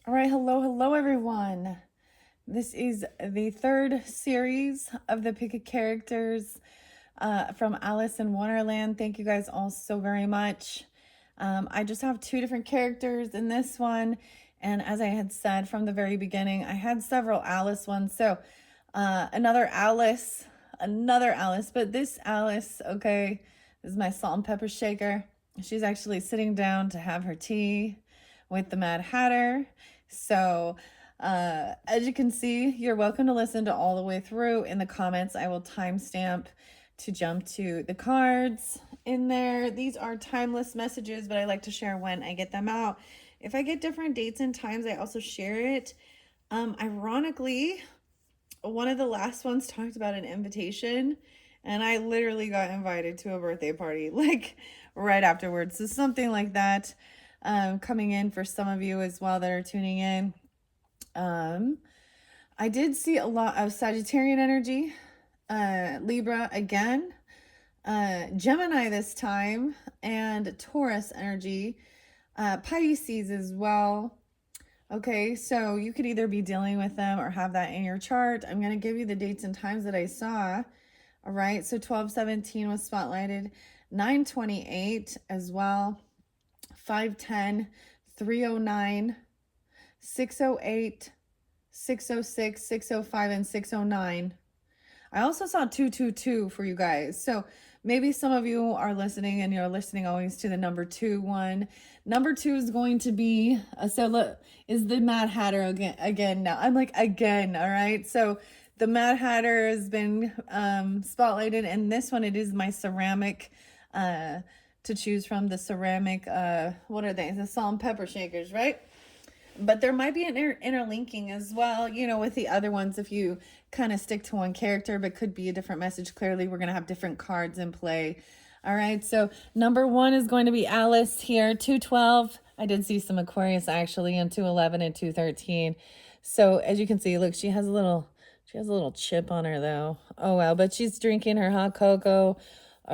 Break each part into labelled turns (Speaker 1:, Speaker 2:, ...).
Speaker 1: All right, hello everyone. This is the third series of the Pick a Characters from Alice in Wonderland. Thank you guys all so very much. I just have two different characters in this one, and as I had said from the very beginning, I had several Alice ones. So another Alice, but this Alice, okay, this is my salt and pepper shaker. She's actually sitting down to have her tea with the Mad Hatter. So, as you can see, you're welcome to listen to all the way through. In the comments, I will timestamp to jump to the cards in there. These are timeless messages, but I like to share when I get them out. If I get different dates and times, I also share it. Ironically, one of the last ones talked about an invitation, and I literally got invited to a birthday party like right afterwards. So something like that coming in for some of you as well that are tuning in. I did see a lot of Sagittarian energy, Libra again, Gemini this time, and Taurus energy, Pisces as well. Okay, so you could either be dealing with them or have that in your chart. I'm going to give you the dates and times that I saw. All right, so 12/17 was spotlighted, 9/28 as well, 5/10, 3/09, 6/08, 6/06, 6/05, and 6/09. I also saw 222 for you guys. So maybe some of you are listening and you're listening always to the number 2 one. Number 2 is going to be, so look, is the Mad Hatter again now. I'm like, again, all right? So the Mad Hatter has been spotlighted, and this one, it is my ceramic, to choose from, the ceramic, what are they? The salt and pepper shakers, right? But there might be an interlinking as well, you know, with the other ones if you kind of stick to one character, but could be a different message. Clearly, we're going to have different cards in play. All right, so number 1 is going to be Alice here, 212. I did see some Aquarius actually in 211 and 213. So as you can see, look, she has a little chip on her though. Oh wow, but she's drinking her hot cocoa.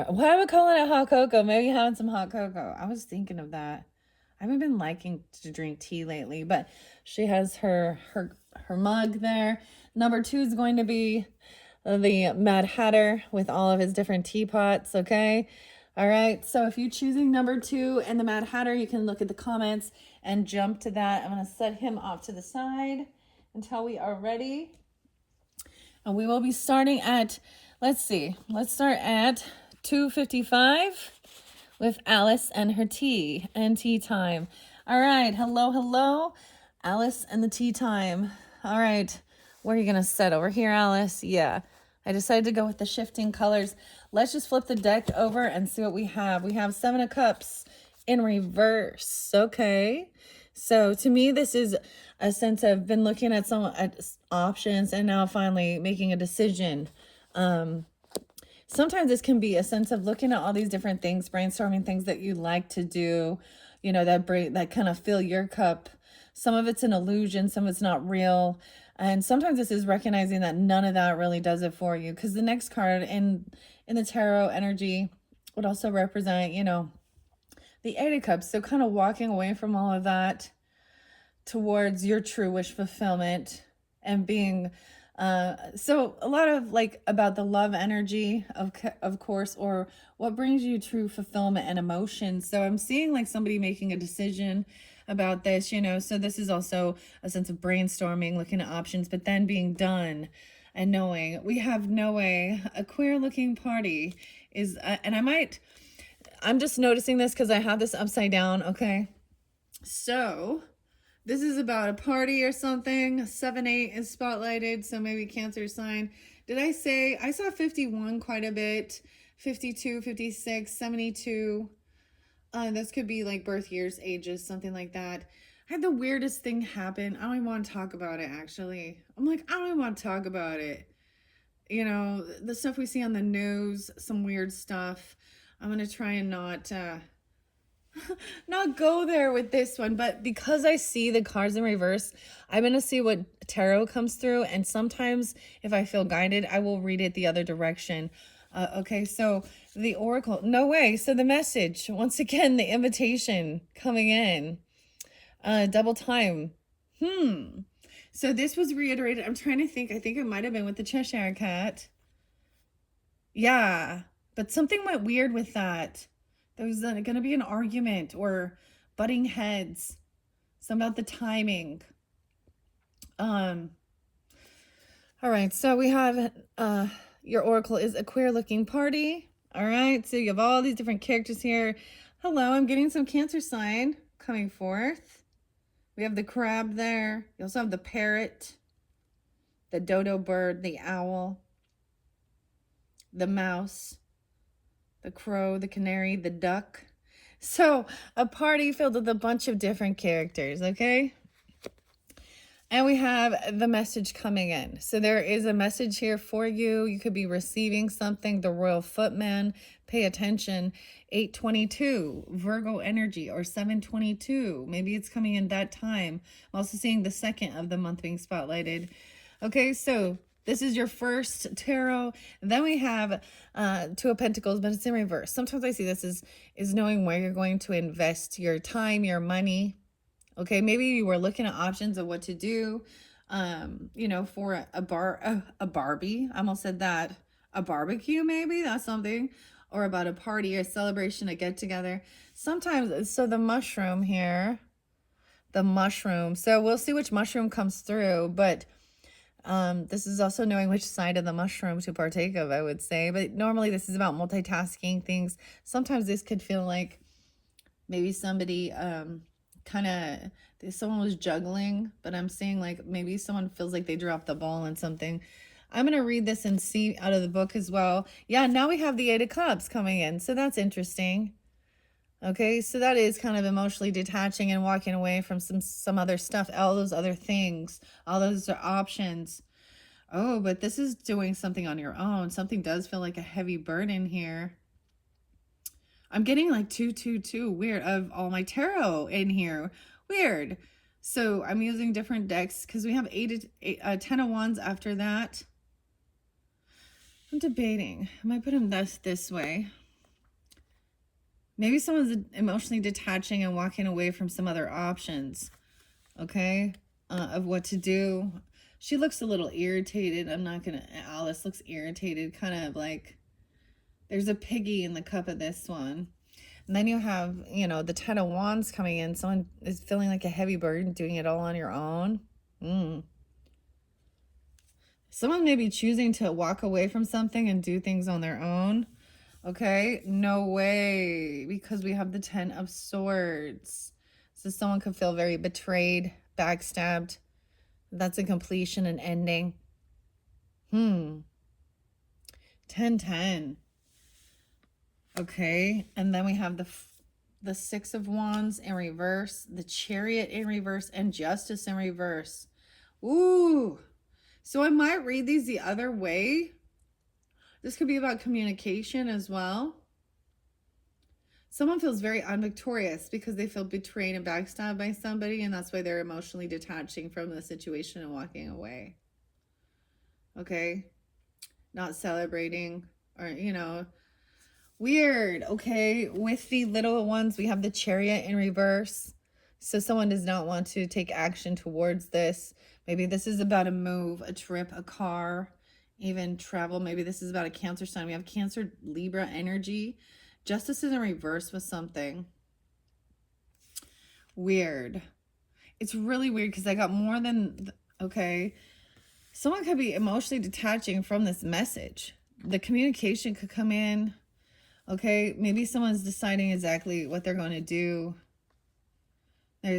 Speaker 1: Why am I calling it hot cocoa? Maybe having some hot cocoa. I was thinking of that. I haven't been liking to drink tea lately, but she has her mug there. Number 2 is going to be the Mad Hatter with all of his different teapots, okay? All right, so if you're choosing number 2 and the Mad Hatter, you can look at the comments and jump to that. I'm going to set him off to the side until we are ready. And we will be starting at, let's start at 2:55 with Alice and her tea and tea time. All right, hello, Alice and the tea time. All right, where are you gonna sit? Over here, Alice? Yeah, I decided to go with the shifting colors. Let's just flip the deck over and see what we have. We have 7 of Cups in reverse. Okay, so to me, this is a sense of been looking at some options and now finally making a decision. Sometimes this can be a sense of looking at all these different things, brainstorming things that you like to do, you know, that kind of fill your cup. Some of it's an illusion, some of it's not real. And sometimes this is recognizing that none of that really does it for you, because the next card in the tarot energy would also represent, you know, the 8 of Cups. So kind of walking away from all of that towards your true wish fulfillment and being so a lot of like about the love energy of course, or what brings you true fulfillment and emotion. So I'm seeing like somebody making a decision about this, you know, so this is also a sense of brainstorming, looking at options, but then being done and knowing. We have Noe, a queer looking party is and I'm just noticing this because I have this upside down. Okay, so this is about a party or something. 7/8 is spotlighted, so maybe Cancer sign. Did I say I saw 51 quite a bit? 52, 56, 72. This could be like birth years, ages, something like that. I had the weirdest thing happen. I don't even want to talk about it, actually. I'm like, I don't even want to talk about it. You know, the stuff we see on the news, some weird stuff. I'm going to try and not go there with this one, but because I see the cards in reverse, I'm going to see what tarot comes through, and sometimes if I feel guided, I will read it the other direction. Okay, so the oracle, no way. So the message, once again, the invitation coming in, double time. So this was reiterated. I'm trying to think. I think it might have been with the Cheshire Cat. Yeah, but something went weird with that. There was going to be an argument or butting heads. Some about the timing. All right, so we have your oracle is a queer looking party. All right, so you have all these different characters here. Hello, I'm getting some Cancer sign coming forth. We have the crab there. You also have the parrot, the dodo bird, the owl, the mouse, the crow, the canary, the duck. So a party filled with a bunch of different characters, okay? And we have the message coming in. So there is a message here for you. You could be receiving something. The Royal Footman, pay attention. 822, Virgo energy, or 722. Maybe it's coming in that time. I'm also seeing the second of the month being spotlighted. Okay, so this is your first tarot. Then we have Two of Pentacles, but it's in reverse. Sometimes I see this is knowing where you're going to invest your time, your money. Okay, maybe you were looking at options of what to do, you know, for a Barbie. I almost said that. A barbecue, maybe that's something, or about a party, a celebration, a get together. Sometimes, so the mushroom here, the mushroom. So we'll see which mushroom comes through, but this is also knowing which side of the mushroom to partake of, I would say. But normally this is about multitasking things. Sometimes this could feel like maybe somebody, kind of someone was juggling, but I'm seeing like maybe someone feels like they dropped the ball on something. I'm going to read this and see out of the book as well. Yeah, now we have the Eight of Cups coming in. So that's interesting. Okay, so that is kind of emotionally detaching and walking away from some other stuff, all those other things, all those are options. Oh, but this is doing something on your own. Something does feel like a heavy burden here. I'm getting like 222, weird, of all my tarot in here. Weird. So I'm using different decks because we have 10 of Wands after that. I'm debating. I might put them this way. Maybe someone's emotionally detaching and walking away from some other options, okay, of what to do. She looks a little irritated. I'm not going to, Alice looks irritated, kind of like there's a piggy in the cup of this one. And then you have, you know, the 10 of Wands coming in. Someone is feeling like a heavy burden, doing it all on your own. Someone may be choosing to walk away from something and do things on their own. Okay, no way, because we have the 10 of Swords. So someone could feel very betrayed, backstabbed. That's a completion, an ending. 10-10. Okay, and then we have the Six of Wands in reverse, the Chariot in reverse, and Justice in reverse. Ooh, so I might read these the other way. This could be about communication as well. Someone feels very unvictorious because they feel betrayed and backstabbed by somebody, and that's why they're emotionally detaching from the situation and walking away. Okay, not celebrating, or, you know, weird. Okay, with the little ones, we have the Chariot in reverse. So someone does not want to take action towards this. Maybe this is about a move, a trip, a car, even travel. Maybe this is about a Cancer sign. We have Cancer, Libra energy. Justice is in reverse with something. Weird. It's really weird because I got more than, okay. Someone could be emotionally detaching from this message. The communication could come in. Okay, maybe someone's deciding exactly what they're going to do.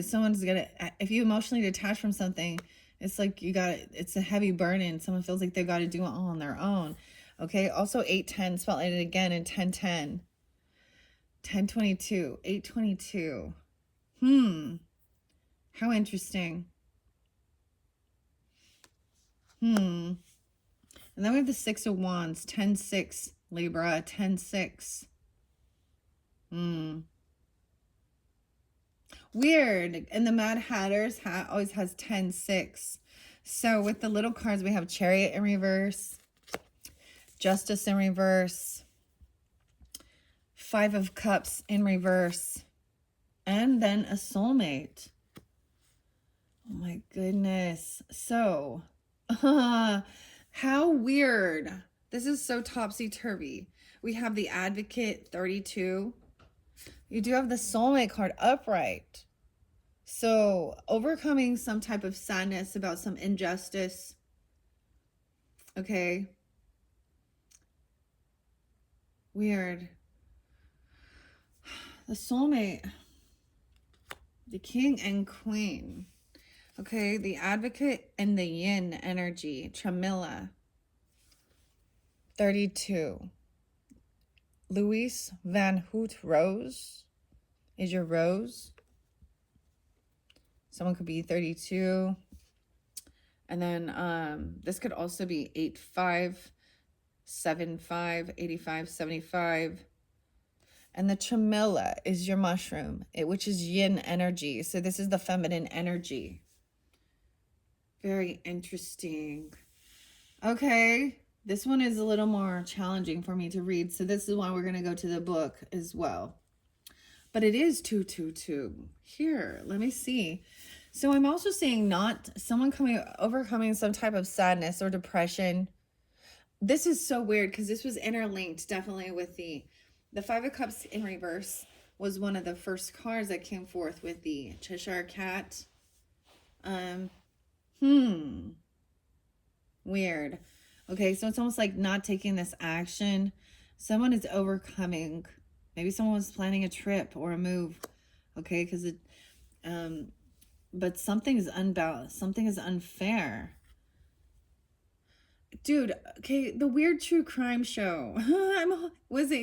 Speaker 1: Someone's gonna, if you emotionally detach from something, it's like it's a heavy burden. Someone feels like they've got to do it all on their own. Okay, also 8-10 spotlighted again, and 10-10. 10-22, 8-22. How interesting. And then we have the Six of Wands, 10-6, Libra, 10-6. Weird. And the Mad Hatter's hat always has 10-6. So with the little cards, we have Chariot in reverse, Justice in reverse, Five of Cups in reverse, and then a soulmate. Oh my goodness. So, how weird. This is so topsy-turvy. We have the Advocate 32. You do have the Soulmate card upright. So, overcoming some type of sadness about some injustice. Okay. Weird. The Soulmate. The King and Queen. Okay, the Advocate and the Yin energy. Tramilla. 32. Luis Van Hoot Rose is your rose. Someone could be 32. And then this could also be 85, 75, 85, 75. And the Tramilla is your mushroom, which is yin energy. So this is the feminine energy. Very interesting. Okay. This one is a little more challenging for me to read. So this is why we're going to go to the book as well. But it is 222. Here, let me see. So I'm also seeing not someone overcoming some type of sadness or depression. This is so weird because this was interlinked definitely with the Five of Cups in reverse was one of the first cards that came forth with the Cheshire Cat. Weird. Okay, so it's almost like not taking this action. Someone is overcoming. Maybe someone was planning a trip or a move. Okay, because it, but something is unbalanced. Something is unfair. Dude, okay, the weird true crime show. It wasn't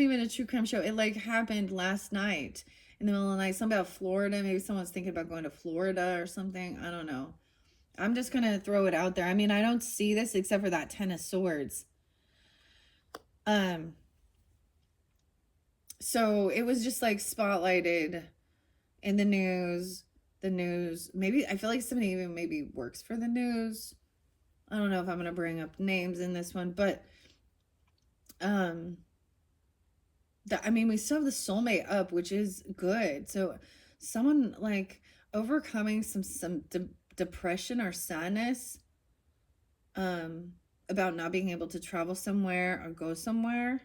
Speaker 1: even a true crime show. It like happened last night in the middle of the night. Something about Florida. Maybe someone's thinking about going to Florida or something. I don't know. I'm just gonna throw it out there. I mean, I don't see this except for that Ten of Swords. So it was just like spotlighted in the news. The news. Maybe I feel like somebody even maybe works for the news. I don't know if I'm gonna bring up names in this one, but I mean, we still have the Soulmate up, which is good. So someone like overcoming some depression or sadness about not being able to travel somewhere or go somewhere,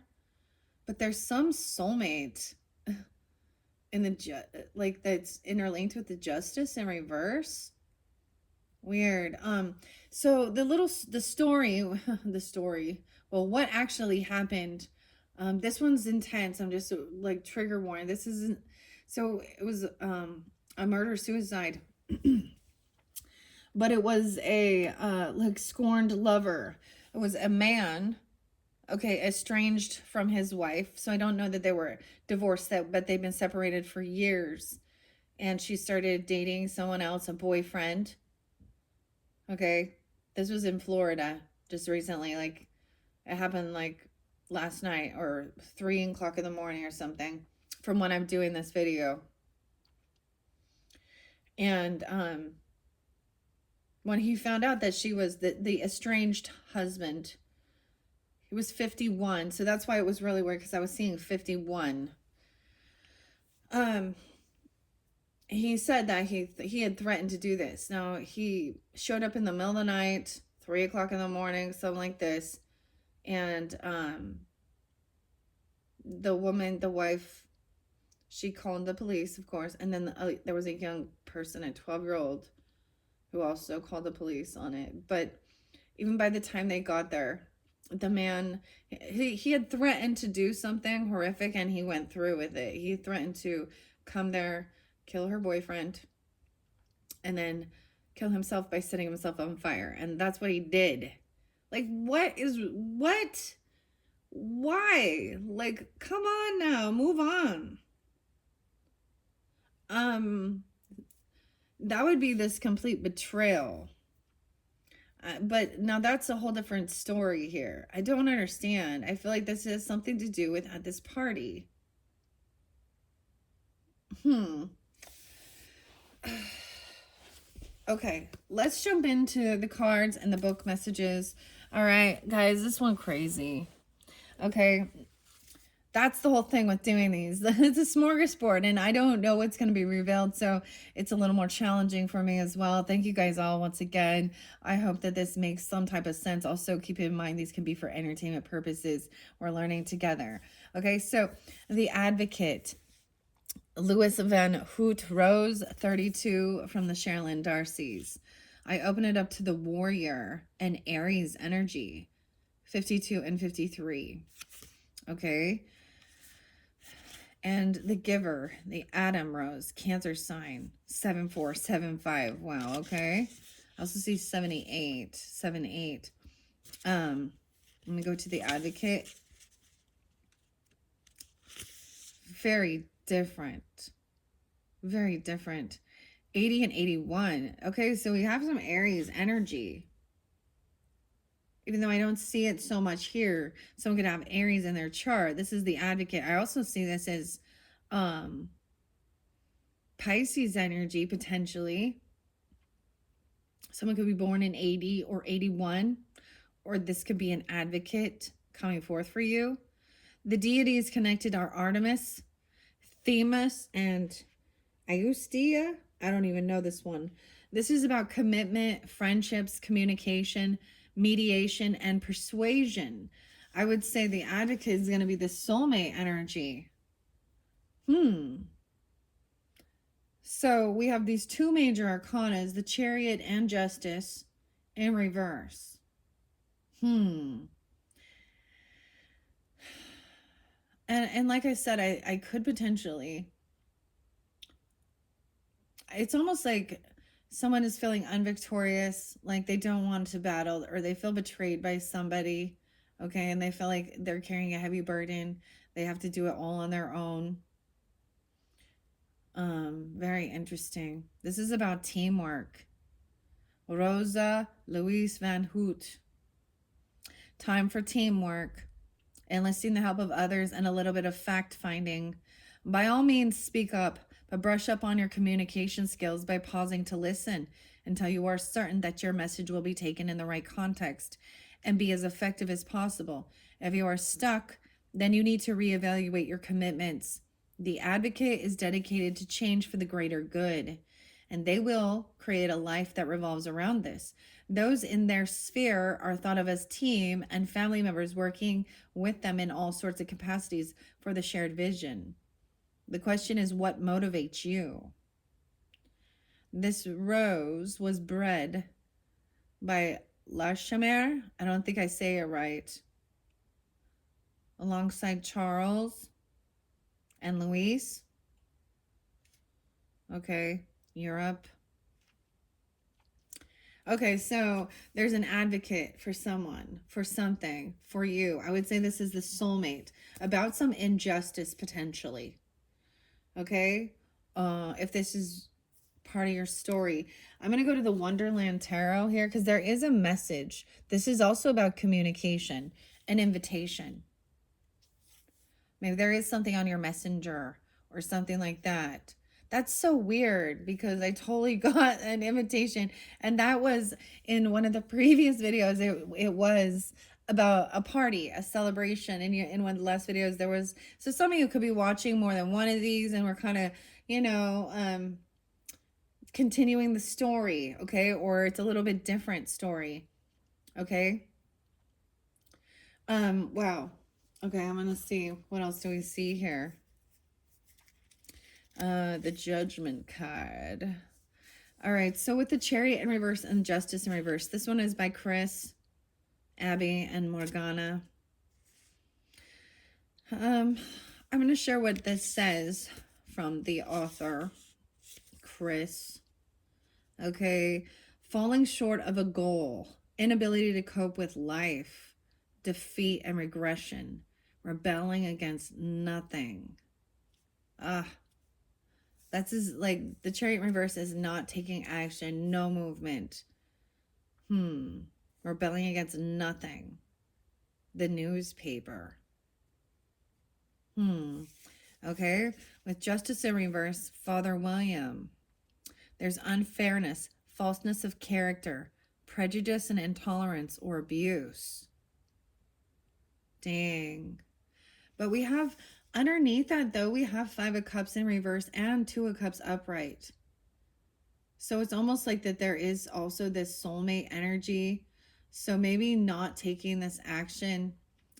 Speaker 1: but there's some soulmate in the like that's interlinked with the Justice in reverse. Weird. So the story the story, well, what actually happened, this one's intense. I'm just like trigger warning. This isn't, so it was a murder suicide. But it was a like scorned lover. It was a man, okay, estranged from his wife. So I don't know that they were divorced, but they've been separated for years. And she started dating someone else, a boyfriend. Okay, this was in Florida just recently. Like it happened like last night or 3 o'clock in the morning or something from when I'm doing this video. And when he found out that she was the estranged husband, he was 51. So that's why it was really weird, because I was seeing 51. He said that he had threatened to do this. Now, he showed up in the middle of the night, 3 o'clock in the morning, something like this. And the woman, the wife, she called the police, of course. And then there was a young person, a 12-year-old, who also called the police on it. But even by the time they got there, the man, he had threatened to do something horrific, and he went through with it. He threatened to come there, kill her boyfriend, and then kill himself by setting himself on fire. And that's what he did. Like, what? Why? Like, come on now, move on. That would be this complete betrayal. But now that's a whole different story here. I don't understand. I feel like this has something to do with at this party. Okay, let's jump into the cards and the book messages. All right, guys, this one crazy. Okay, That's the whole thing with doing these. It's a smorgasbord, and I don't know what's going to be revealed, so it's a little more challenging for me as well. Thank you guys all once again. I hope that this makes some type of sense. Also, keep in mind these can be for entertainment purposes. We're learning together. Okay, so the Advocate, Louis Van Hoot Rose, 32, from the Sherilyn Darcys. I open it up to the Warrior and Aries energy, 52 and 53. Okay. And the Giver, the Adam Rose, Cancer sign, 7475. Wow, okay. I also see 78, 78. Let me go to the Advocate. Very different. Very different. 80 and 81. Okay, so we have some Aries energy. Even though I don't see it so much here, someone could have Aries in their chart. This is the Advocate. I also see this as Pisces energy, potentially. Someone could be born in 80 or 81, or this could be an Advocate coming forth for you. The deities connected are Artemis, Themis, and Iustia. I don't even know this one. This is about commitment, friendships, communication, mediation, and persuasion. I would say the Advocate is going to be the soulmate energy. So we have these two major arcanas, the Chariot and Justice, in reverse. And like I said, I could potentially, it's almost like someone is feeling unvictorious, like they don't want to battle, or they feel betrayed by somebody, okay, and they feel like they're carrying a heavy burden. They have to do it all on their own. Very interesting. This is about teamwork. Rosa Louise Van Hoot. Time for teamwork, enlisting the help of others, and a little bit of fact finding. By all means, speak up, but brush up on your communication skills by pausing to listen until you are certain that your message will be taken in the right context and be as effective as possible. If you are stuck, then you need to reevaluate your commitments. The Advocate is dedicated to change for the greater good, and they will create a life that revolves around this. Those in their sphere are thought of as team and family members working with them in all sorts of capacities for the shared vision. The question is, what motivates you? This rose was bred by Lachemer. I don't think I say it right. Alongside Charles and Louise. Okay, Europe. Okay, so there's an Advocate for someone, for something, for you. I would say this is the soulmate, about some injustice potentially. Okay, if this is part of your story. I'm going to go to the Wonderland Tarot here because there is a message. This is also about communication, an invitation. Maybe there is something on your messenger or something like that. That's so weird because I totally got an invitation, and that was in one of the previous videos. It was about a party, a celebration, and in one of the last videos there was, so some of you could be watching more than one of these, and we're kind of, you know, continuing the story, okay, or it's a little bit different story, okay. Wow. Okay, I'm gonna see what else do we see here. The Judgment card. All right, so with the Chariot in reverse and Justice in reverse, this one is by Chris, Abby, and Morgana. I'm going to share what this says from the author, Chris. Okay, falling short of a goal, inability to cope with life, defeat and regression, rebelling against nothing. That's like the Chariot in reverse is not taking action, no movement. Rebelling against nothing. The newspaper. Okay, with Justice in reverse, Father William. There's unfairness, falseness of character, prejudice and intolerance or abuse. Dang. But we have, underneath that though, we have 5 of Cups in reverse and 2 of Cups upright. So it's almost like that there is also this soulmate energy. So maybe not taking this action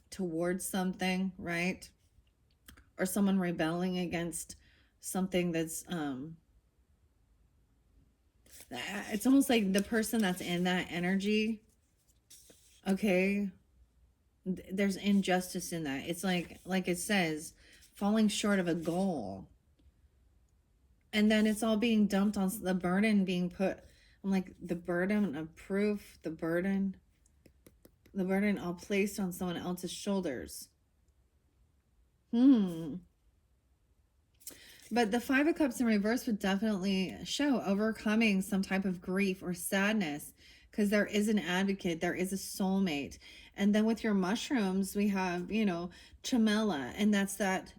Speaker 1: towards something, right? Or someone rebelling against something that's it's almost like the person that's in that energy, okay, there's injustice in that. It's like it says, falling short of a goal. And then it's all being dumped on the burden being put. I'm like, the burden of proof, the burden all placed on someone else's shoulders. But the 5 of Cups in reverse would definitely show overcoming some type of grief or sadness, because there is an advocate, there is a soulmate. And then with your mushrooms, we have, you know, chamela, and that's that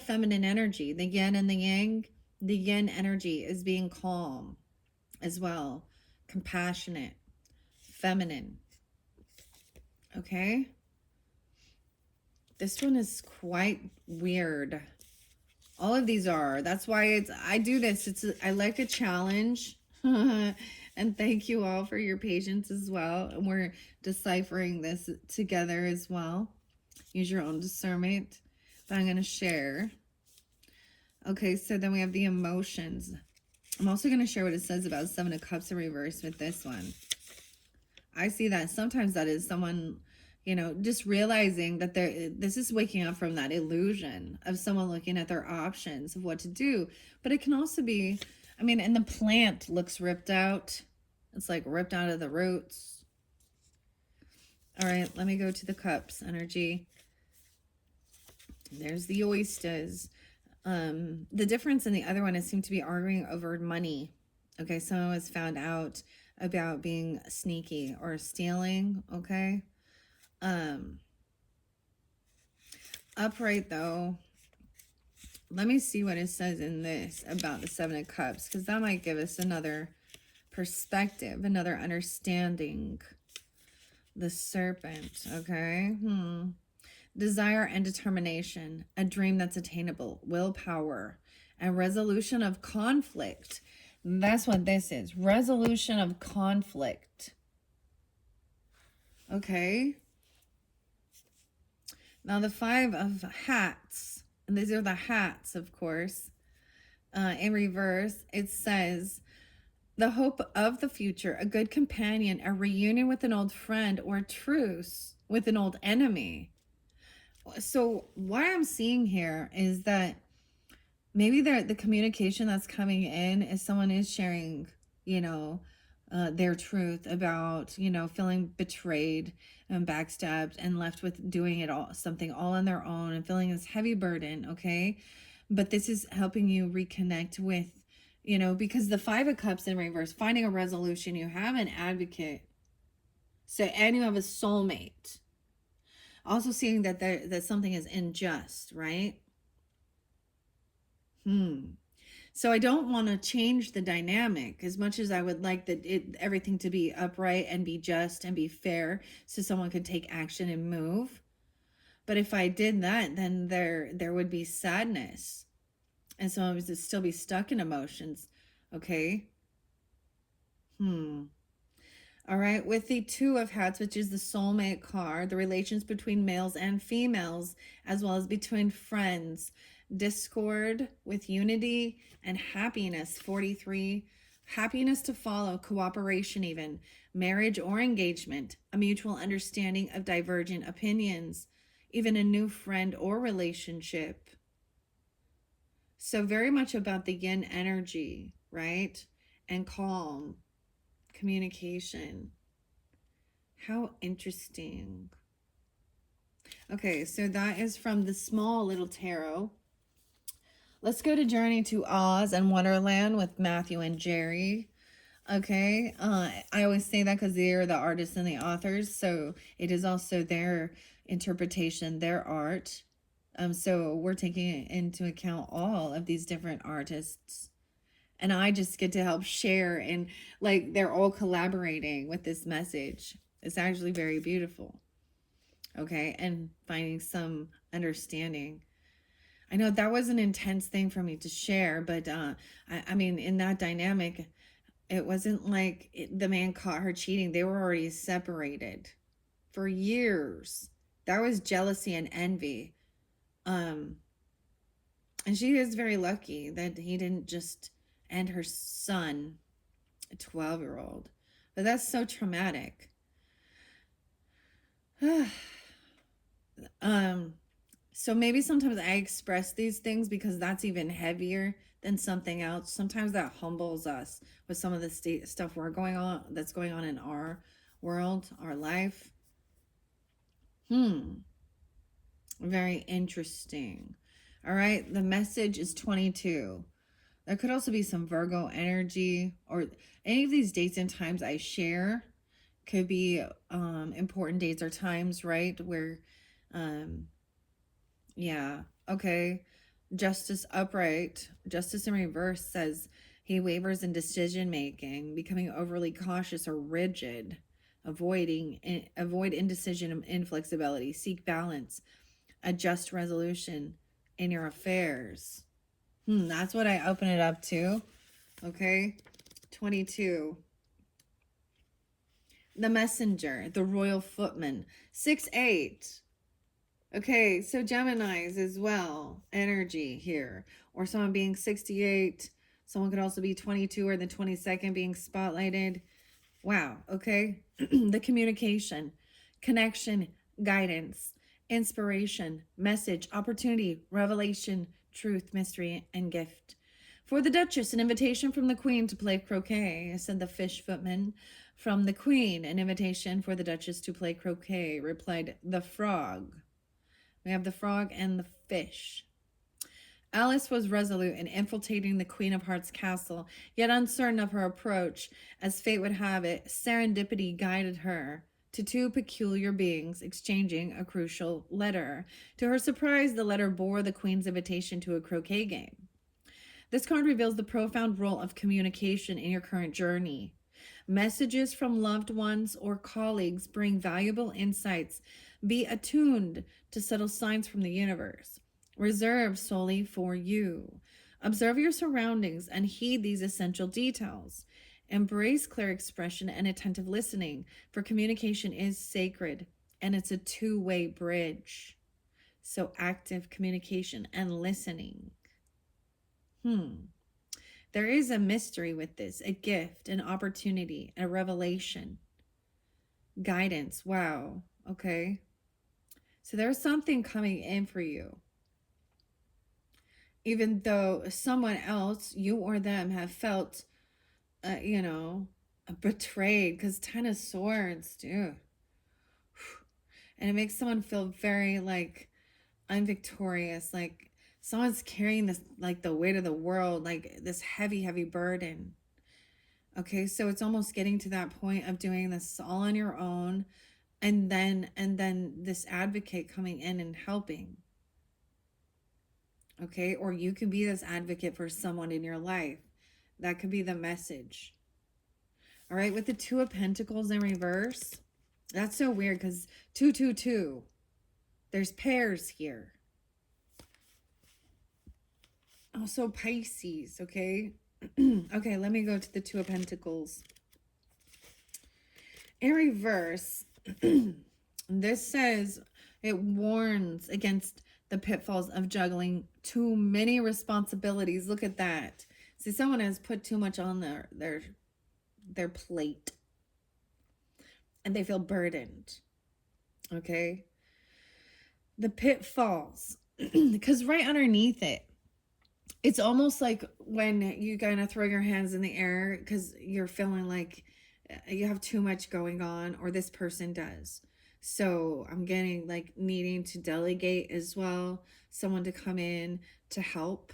Speaker 1: feminine energy, the yin and the yang. The yin energy is being calm as well, compassionate, feminine. Okay? This one is quite weird. All of these are. That's why I do this. I like a challenge. And thank you all for your patience as well. And we're deciphering this together as well. Use your own discernment. But I'm going to share. Okay, so then we have the emotions. I'm also going to share what it says about 7 of Cups in reverse with this one. I see that sometimes that is someone, you know, just realizing that this is waking up from that illusion of someone looking at their options of what to do. But it can also be, I mean, and the plant looks ripped out. It's like ripped out of the roots. All right, let me go to the Cups energy. There's the oysters. The difference in the other one is seemed to be arguing over money. Okay, someone was found out about being sneaky or stealing. Okay. Upright though, let me see what it says in this about the 7 of Cups, because that might give us another perspective, another understanding. The serpent. Okay. Desire and determination, a dream that's attainable, willpower, and resolution of conflict. That's what this is. Resolution of conflict. Okay. Now the 5 of Hats, and these are the hats, of course. In reverse, it says, the hope of the future, a good companion, a reunion with an old friend, or a truce with an old enemy. So what I'm seeing here is that maybe the communication that's coming in is someone is sharing, you know, their truth about, you know, feeling betrayed and backstabbed and left with doing it all, something all on their own, and feeling this heavy burden. Okay. But this is helping you reconnect with, you know, because the 5 of Cups in reverse, finding a resolution, you have an advocate. So, and you have a soulmate. Also seeing that that something is unjust, right? So I don't want to change the dynamic as much as I would like everything to be upright and be just and be fair, so someone could take action and move. But if I did that, then there would be sadness, and someone would still be stuck in emotions. Okay. All right, with the 2 of Hats, which is the soulmate card, the relations between males and females, as well as between friends, discord with unity, and happiness, 43. Happiness to follow, cooperation even, marriage or engagement, a mutual understanding of divergent opinions, even a new friend or relationship. So very much about the yin energy, right? And calm. Communication. How interesting. Okay, so that is from the small little tarot. Let's go to Journey to Oz and Wonderland with Matthew and Jerry. Okay, I always say that because they are the artists and the authors, so it is also their interpretation, their art. So we're taking into account all of these different artists, and I just get to help share, and like they're all collaborating with this message. It's actually very beautiful. Okay, and finding some understanding. I know that was an intense thing for me to share, but I mean, in that dynamic, it wasn't like the man caught her cheating. They were already separated for years. That was jealousy and envy. Um, and she is very lucky that he didn't just end her son, a 12-year-old. But that's so traumatic. um, so maybe sometimes I express these things because that's even heavier than something else. Sometimes that humbles us with some of the stuff that's going on in our world, our life. Very interesting. All right, the message is 22. There could also be some Virgo energy, or any of these dates and times I share could be important dates or times, right? Where, um, yeah, okay. Justice upright, justice in reverse says he wavers in decision making, becoming overly cautious or rigid, avoid indecision and inflexibility, seek balance, adjust resolution in your affairs. That's what I open it up to. Okay. 22. The messenger, the royal footman. 6-8. Okay, so Geminis as well. Energy here. Or someone being 68. Someone could also be 22 or the 22nd being spotlighted. Wow, okay. The communication, connection, guidance, inspiration, message, opportunity, revelation, truth, mystery, and gift. For the Duchess, an invitation from the Queen to play croquet, said the fish footman. From the Queen, an invitation for the Duchess to play croquet, replied the frog. We have the frog and the fish. Alice was resolute in infiltrating the Queen of Hearts castle, yet uncertain of her approach. As fate would have it, serendipity guided her to two peculiar beings exchanging a crucial letter. To her surprise, the letter bore the Queen's invitation to a croquet game. This card reveals the profound role of communication in your current journey. Messages from loved ones or colleagues bring valuable insights. Be attuned to subtle signs from the universe, reserved solely for you. Observe your surroundings and heed these essential details. Embrace clear expression and attentive listening, for communication is sacred and it's a two-way bridge. So, active communication and listening. There is a mystery with this, a gift, an opportunity, a revelation, guidance. Wow. Okay. So there's something coming in for you. Even though someone else, you or them, have felt, betrayed, because 10 of Swords, dude. And it makes someone feel very, like, unvictorious, like someone's carrying this, like, the weight of the world, like this heavy burden. Okay, so it's almost getting to that point of doing this all on your own, and then this advocate coming in and helping. Okay, or you can be this advocate for someone in your life. That could be the message. All right, with the Two of Pentacles in reverse, that's so weird because 222, there's pairs here. Also Pisces, okay? Okay, let me go to the Two of Pentacles. In reverse, this says, it warns against the pitfalls of juggling too many responsibilities. Look at that. See, someone has put too much on their plate and they feel burdened. Okay? The pitfalls, because right underneath it, it's almost like when you kind of throw your hands in the air because you're feeling like you have too much going on, or this person does. So I'm getting like needing to delegate as well, someone to come in to help.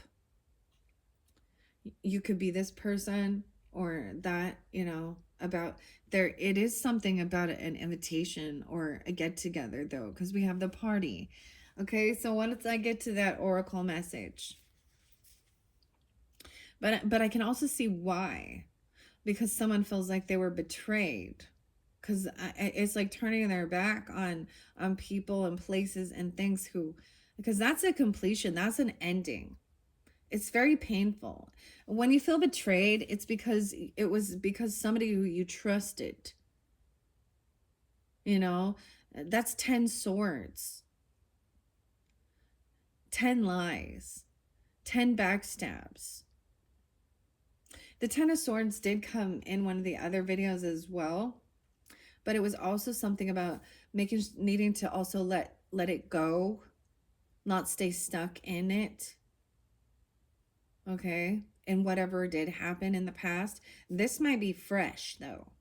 Speaker 1: You could be this person or that, about there. It is something about an invitation or a get together though, because we have the party. Okay, so once I get to that oracle message, but I can also see why, because someone feels like they were betrayed, because it's like turning their back on people and places and things who because that's a completion, that's an ending. It's very painful. When you feel betrayed, it's because it was because somebody who you trusted, you know, that's 10 swords, 10 lies, 10 backstabs. The 10 of swords did come in one of the other videos as well, but it was also something about needing to also let it go, not stay stuck in it. Okay? And whatever did happen in the past. This might be fresh though.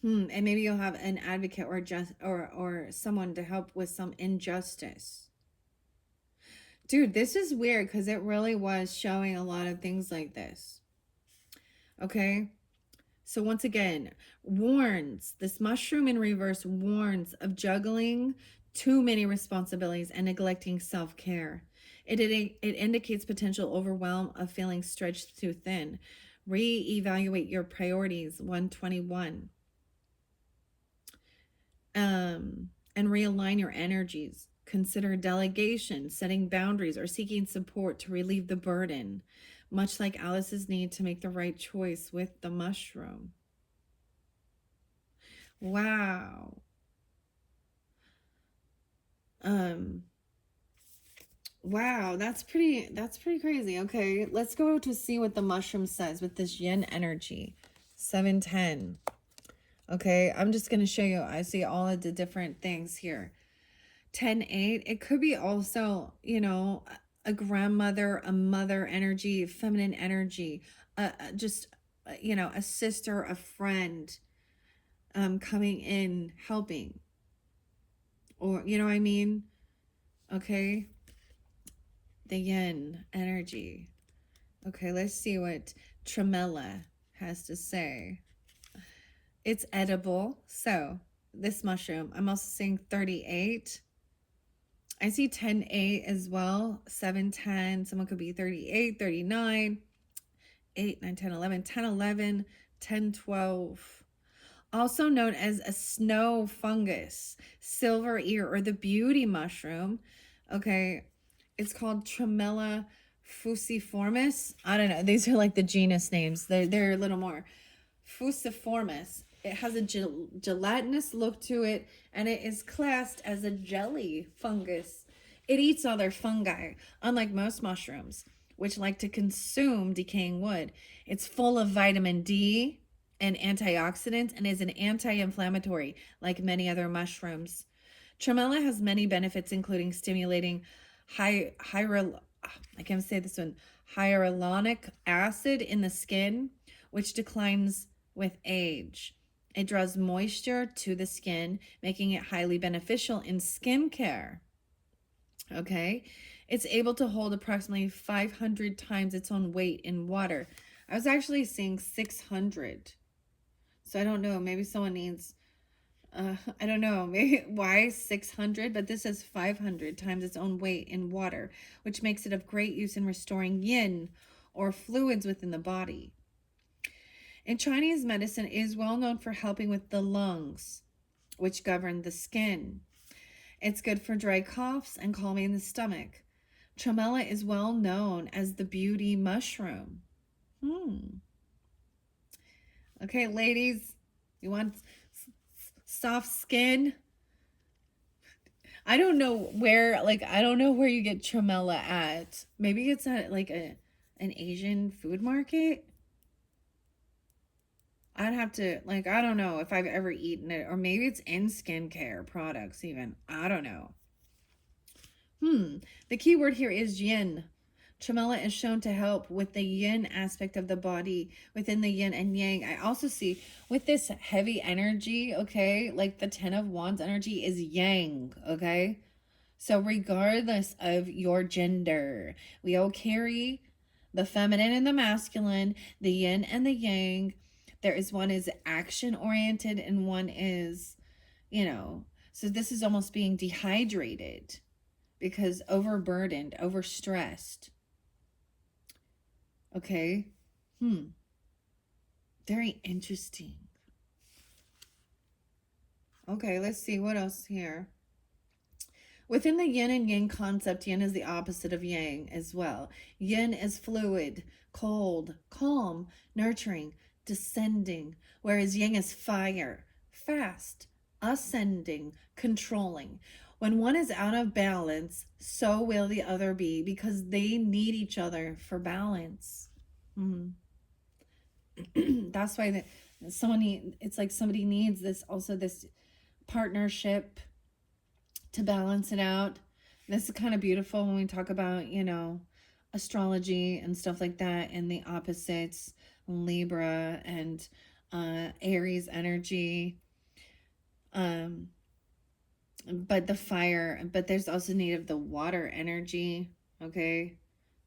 Speaker 1: And maybe you'll have an advocate or someone to help with some injustice. Dude, this is weird because it really was showing a lot of things like this. Okay? So once again, warns, this mushroom in reverse warns of juggling too many responsibilities and neglecting self-care. It indicates potential overwhelm of feeling stretched too thin. Reevaluate your priorities, 121. And realign your energies. Consider delegation, setting boundaries, or seeking support to relieve the burden, much like Alice's need to make the right choice with the mushroom. Wow. Wow, that's pretty crazy. Okay, let's go to see what the mushroom says with this yin energy. 710. Okay, I'm just going to show you. I see all of the different things here. 10-8, it could be also, you know, a grandmother, a mother energy, feminine energy, just, you know, a sister, a friend, coming in, helping. Or, you know what I mean? Okay. The yin energy. Okay, let's see what Tremella has to say. It's edible. So, this mushroom, I'm also seeing 38. I see 10-8 as well. 7-10. Someone could be 38, 39, 8, 9, 10, 11, 10, 11, 10, 12. Also known as a snow fungus, silver ear, or the beauty mushroom. Okay, it's called Tremella fusiformis. I don't know. These are like the genus names. They're a little more fusiformis. It has a gelatinous look to it, and it is classed as a jelly fungus. It eats other fungi, unlike most mushrooms, which like to consume decaying wood. It's full of vitamin D and antioxidants and is an anti-inflammatory, like many other mushrooms. Tremella has many benefits, including stimulating I can't say this one, hyaluronic acid in the skin, which declines with age. It draws moisture to the skin, making it highly beneficial in skincare. Okay, it's able to hold approximately 500 times its own weight in water. I was actually seeing 600. So I don't know, maybe someone needs I don't know, maybe why 600, but this is 500 times its own weight in water, which makes it of great use in restoring yin or fluids within the body. In Chinese medicine, it is well known for helping with the lungs, which govern the skin. It's good for dry coughs and calming the stomach. Tremella is well known as the beauty mushroom. Okay, ladies, you want soft skin? I don't know where, like, I don't know where you get tremella at. Maybe it's at like an Asian food market. I'd have to, like, I don't know if I've ever eaten it, or maybe it's in skincare products even. I don't know. The key word here is yin. Tremella is shown to help with the yin aspect of the body within the yin and yang. I also see with this heavy energy, okay, like the 10 of Wands energy is yang, okay? So regardless of your gender, we all carry the feminine and the masculine, the yin and the yang. There is one is action oriented and one is, you know, so this is almost being dehydrated because overburdened, overstressed. Okay. Very interesting. Okay, let's see what else here. Within the yin and yang concept, yin is the opposite of yang as well. Yin is fluid, cold, calm, nurturing, descending, whereas yang is fire, fast, ascending, controlling. When one is out of balance, so will the other be because they need each other for balance. Mm. That's why it's like somebody needs this, also this partnership to balance it out. This is kind of beautiful when we talk about, astrology and stuff like that, and the opposites, Libra and Aries energy. Um, but the fire, but there's also need of the water energy, okay?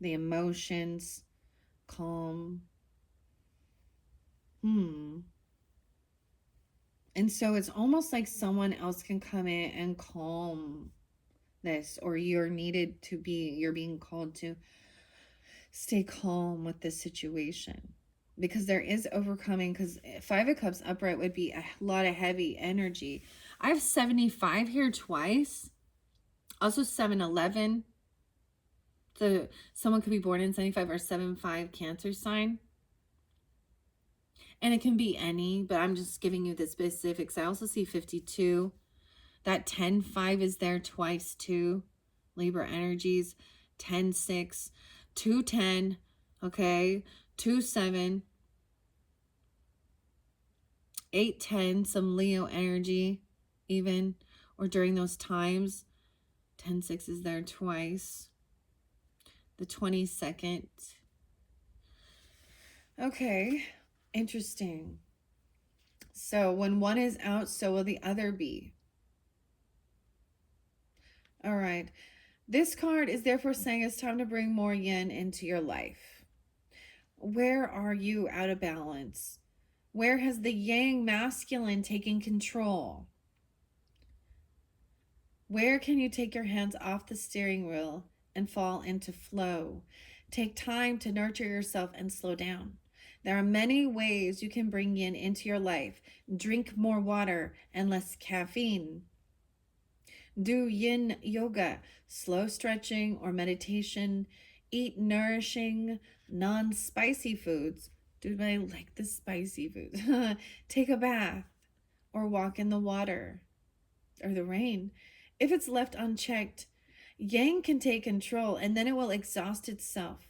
Speaker 1: The emotions, calm. And so it's almost like someone else can come in and calm this, or you're being called to stay calm with this situation, because there is overcoming, because Five of Cups upright would be a lot of heavy energy. I have 75 here twice, also 7-11. So someone could be born in 75 or 7-5 Cancer sign, and it can be any, but I'm just giving you the specifics. I also see 52. That 10-5 is there twice too. Libra energies, 10-6, 2-10, okay, 2-7, 8-10, some Leo energy even, or during those times. 10-6 is there twice. The 22nd. Okay, interesting. So when one is out, so will the other be. All right. This card is therefore saying it's time to bring more yin into your life. Where are you out of balance? Where has the yang masculine taken control? Where can you take your hands off the steering wheel and fall into flow? Take time to nurture yourself and slow down. There are many ways you can bring yin into your life. Drink more water and less caffeine. Do yin yoga, slow stretching or meditation. Eat nourishing, non-spicy foods. Dude, I like the spicy foods. Take a bath or walk in the water or the rain. If it's left unchecked, yang can take control and then it will exhaust itself.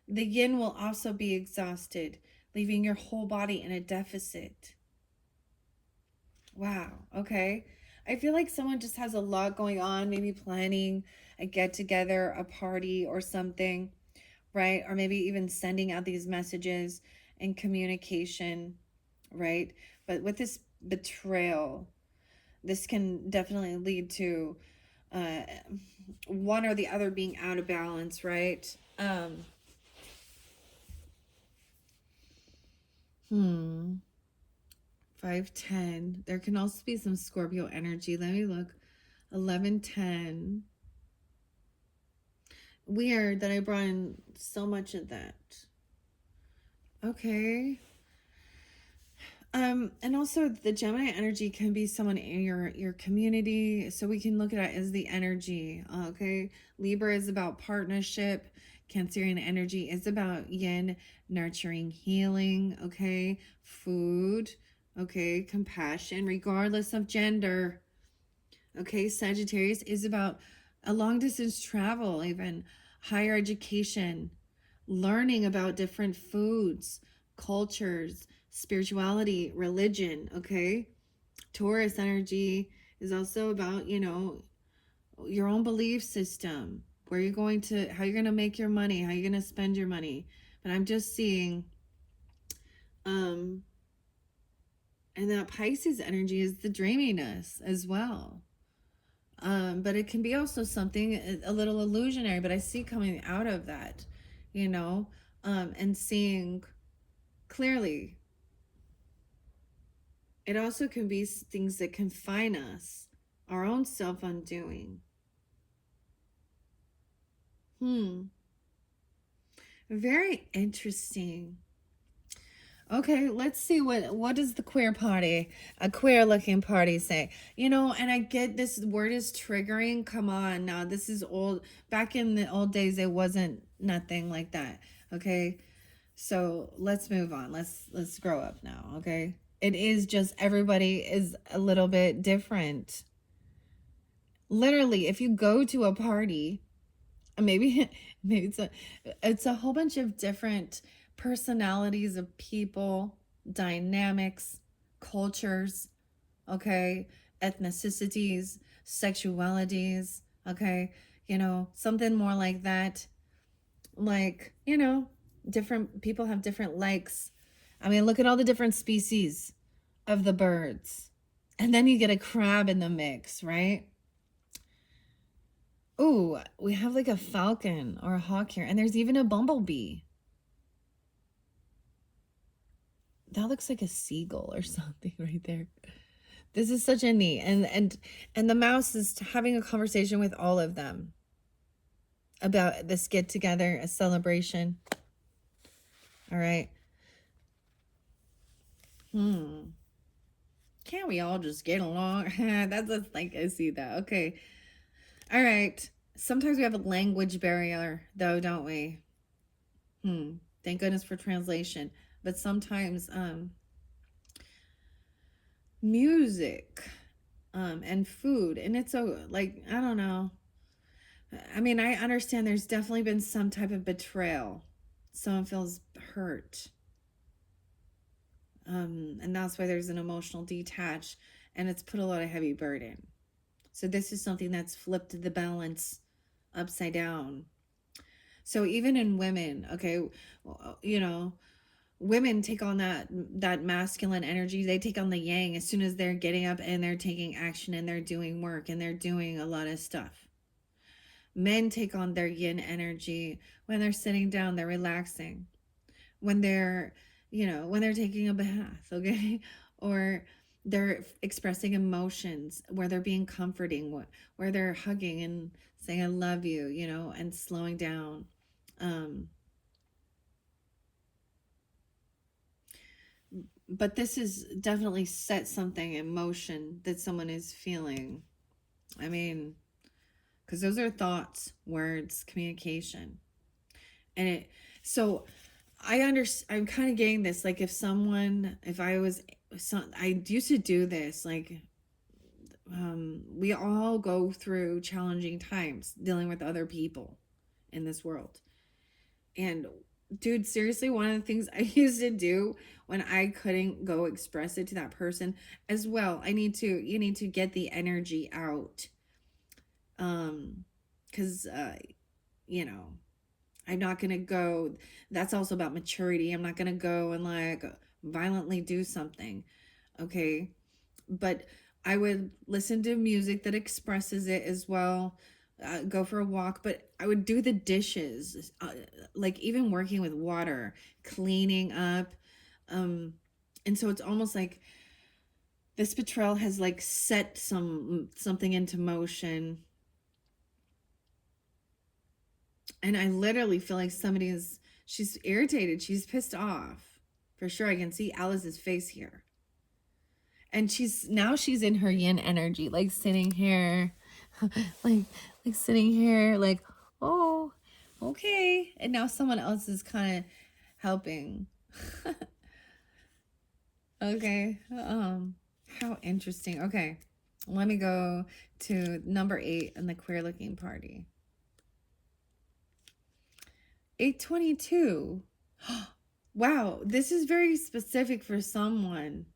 Speaker 1: The yin will also be exhausted, leaving your whole body in a deficit. Wow, okay. I feel like someone just has a lot going on, maybe planning a get together, a party, or something, right? Or maybe even sending out these messages and communication, right? But with this betrayal, this can definitely lead to one or the other being out of balance, right? Hmm. 5-10. There can also be some Scorpio energy. Let me look. 11-10. Weird that I brought in so much of that. Okay. And also the Gemini energy can be someone in your community. So we can look at it as the energy. Okay. Libra is about partnership. Cancerian energy is about yin, nurturing, healing. Okay. Food. Okay. Compassion, regardless of gender. Okay. Sagittarius is about a long distance travel, even higher education, learning about different foods, cultures, spirituality, religion. Okay. Taurus energy is also about, your own belief system, where you're going to, how you're going to make your money, how you're going to spend your money. But I'm just seeing, and that Pisces energy is the dreaminess as well. But it can be also something a little illusionary, but I see coming out of that, and seeing clearly. It also can be things that confine us, our own self-undoing. Very interesting. Okay, let's see what does the queer party, a queer looking party say? And I get this word is triggering. Come on now. This is old. Back in the old days it wasn't nothing like that. Okay? So, let's move on. Let's grow up now, okay? It is just everybody is a little bit different. Literally, if you go to a party, maybe maybe it's a whole bunch of different personalities of people, dynamics, cultures, okay, ethnicities, sexualities, okay, something more like that. Like, different people have different likes. I mean, look at all the different species of the birds. And then you get a crab in the mix, right? Ooh, we have like a falcon or a hawk here, and there's even a bumblebee. That looks like a seagull or something right there. This is such a neat, and the mouse is having a conversation with all of them about this get together, a celebration. All right. Can't we all just get along? Like I see that. Okay. All right. Sometimes we have a language barrier, though, don't we? Thank goodness for translation. But sometimes music and food, and it's so like I don't know. I mean, I understand there's definitely been some type of betrayal. Someone feels hurt. And that's why there's an emotional detach, and it's put a lot of heavy burden. So this is something that's flipped the balance upside down. So even in women, okay, women take on that masculine energy. They take on the yang as soon as they're getting up and they're taking action and they're doing work and they're doing a lot of stuff. Men take on their yin energy when they're sitting down, they're relaxing. When they're, when they're taking a bath, okay? Or they're expressing emotions, where they're being comforting, where they're hugging and saying I love you, and slowing down. But this is definitely set something in motion that someone is feeling. I mean, because those are thoughts, words, communication. And so I'm kind of getting this, like if I used to do this, like, we all go through challenging times dealing with other people in this world. And dude, seriously, one of the things I used to do when I couldn't go express it to that person as well, you need to get the energy out. Because, I'm not going to go, that's also about maturity. I'm not going to go and like violently do something. Okay. But I would listen to music that expresses it as well. Go for a walk, but I would do the dishes, like even working with water, cleaning up. And so it's almost like this betrayal has like set something into motion. And I literally feel like she's irritated, she's pissed off. For sure, I can see Alice's face here. And she's in her yin energy, like sitting here, like sitting here, like, oh, okay. And now someone else is kind of helping. Okay. How interesting. Okay. Let me go to number 8 in the queer looking party. 822. Wow, this is very specific for someone.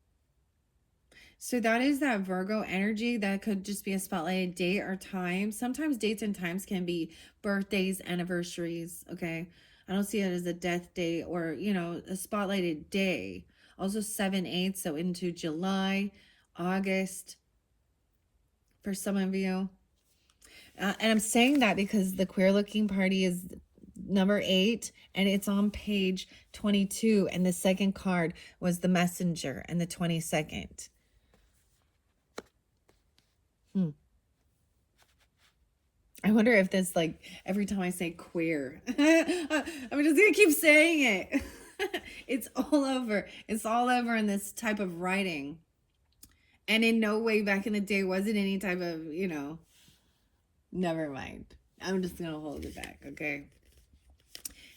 Speaker 1: So that is that Virgo energy. That could just be a spotlighted date or time. Sometimes dates and times can be birthdays, anniversaries, okay? I don't see it as a death date or, a spotlighted day. Also 7/8, so into July, August for some of you. And I'm saying that because the queer looking party is number 8 and it's on page 22, and the second card was the messenger and the 22nd. I wonder if this, like, every time I say queer, I'm just gonna keep saying it. It's all over. It's all over in this type of writing. And in no way back in the day was it any type of, never mind. I'm just going to hold it back, okay?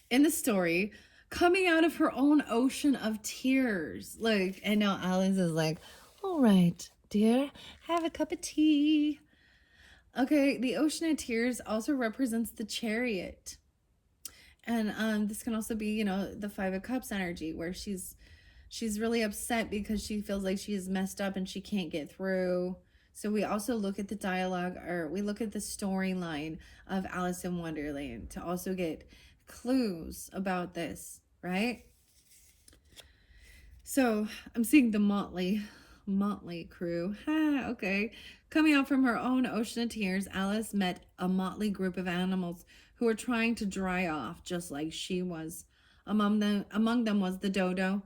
Speaker 1: In the story, coming out of her own ocean of tears. Like, and now Alice is like, all right, dear, have a cup of tea. Okay, the ocean of tears also represents the chariot. And this can also be, the Five of Cups energy, where she's really upset because she feels like she is messed up and she can't get through. So we also look at the dialogue, or we look at the storyline of Alice in Wonderland to also get clues about this, right? So I'm seeing the motley crew. Okay. Coming out from her own ocean of tears, Alice met a motley group of animals who were trying to dry off just like she was. Among them was the dodo.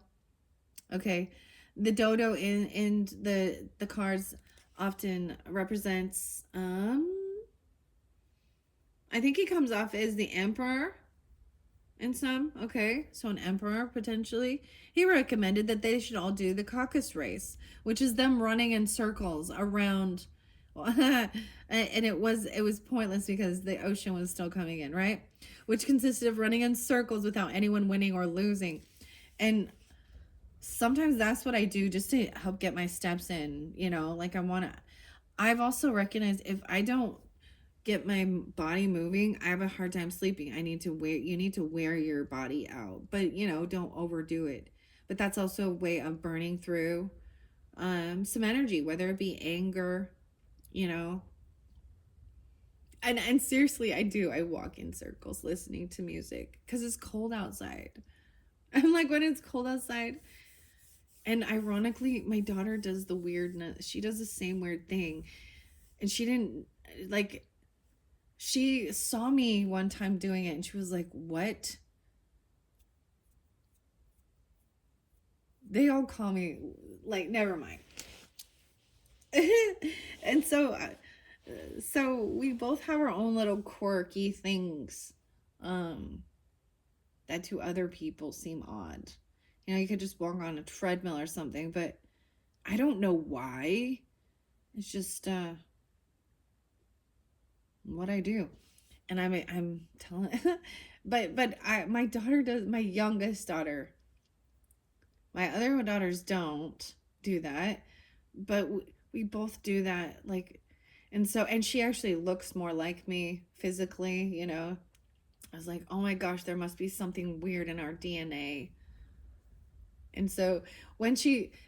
Speaker 1: Okay. The dodo in the cards often represents I think he comes off as the emperor in some. Okay, so an emperor potentially. He recommended that they should all do the caucus race, which is them running in circles around. And it was pointless because the ocean was still coming in, right? Which consisted of running in circles without anyone winning or losing. And sometimes that's what I do just to help get my steps in, like I've also recognized if I don't get my body moving, I have a hard time sleeping. You need to wear your body out, but don't overdo it. But that's also a way of burning through some energy, whether it be anger, you know. And seriously, I walk in circles listening to music because it's cold outside. I'm like, when it's cold outside. And ironically, my daughter does the weirdness. She does the same weird thing. And she didn't like she saw me one time doing it and she was like, "What?" They all call me like, never mind. And so we both have our own little quirky things that to other people seem odd. You could just walk on a treadmill or something, but I don't know why. It's just what I do. And I'm telling but my daughter does, my youngest daughter. My other daughters don't do that, but we both do that, like, and she actually looks more like me physically. I was like, oh my gosh, there must be something weird in our DNA. And so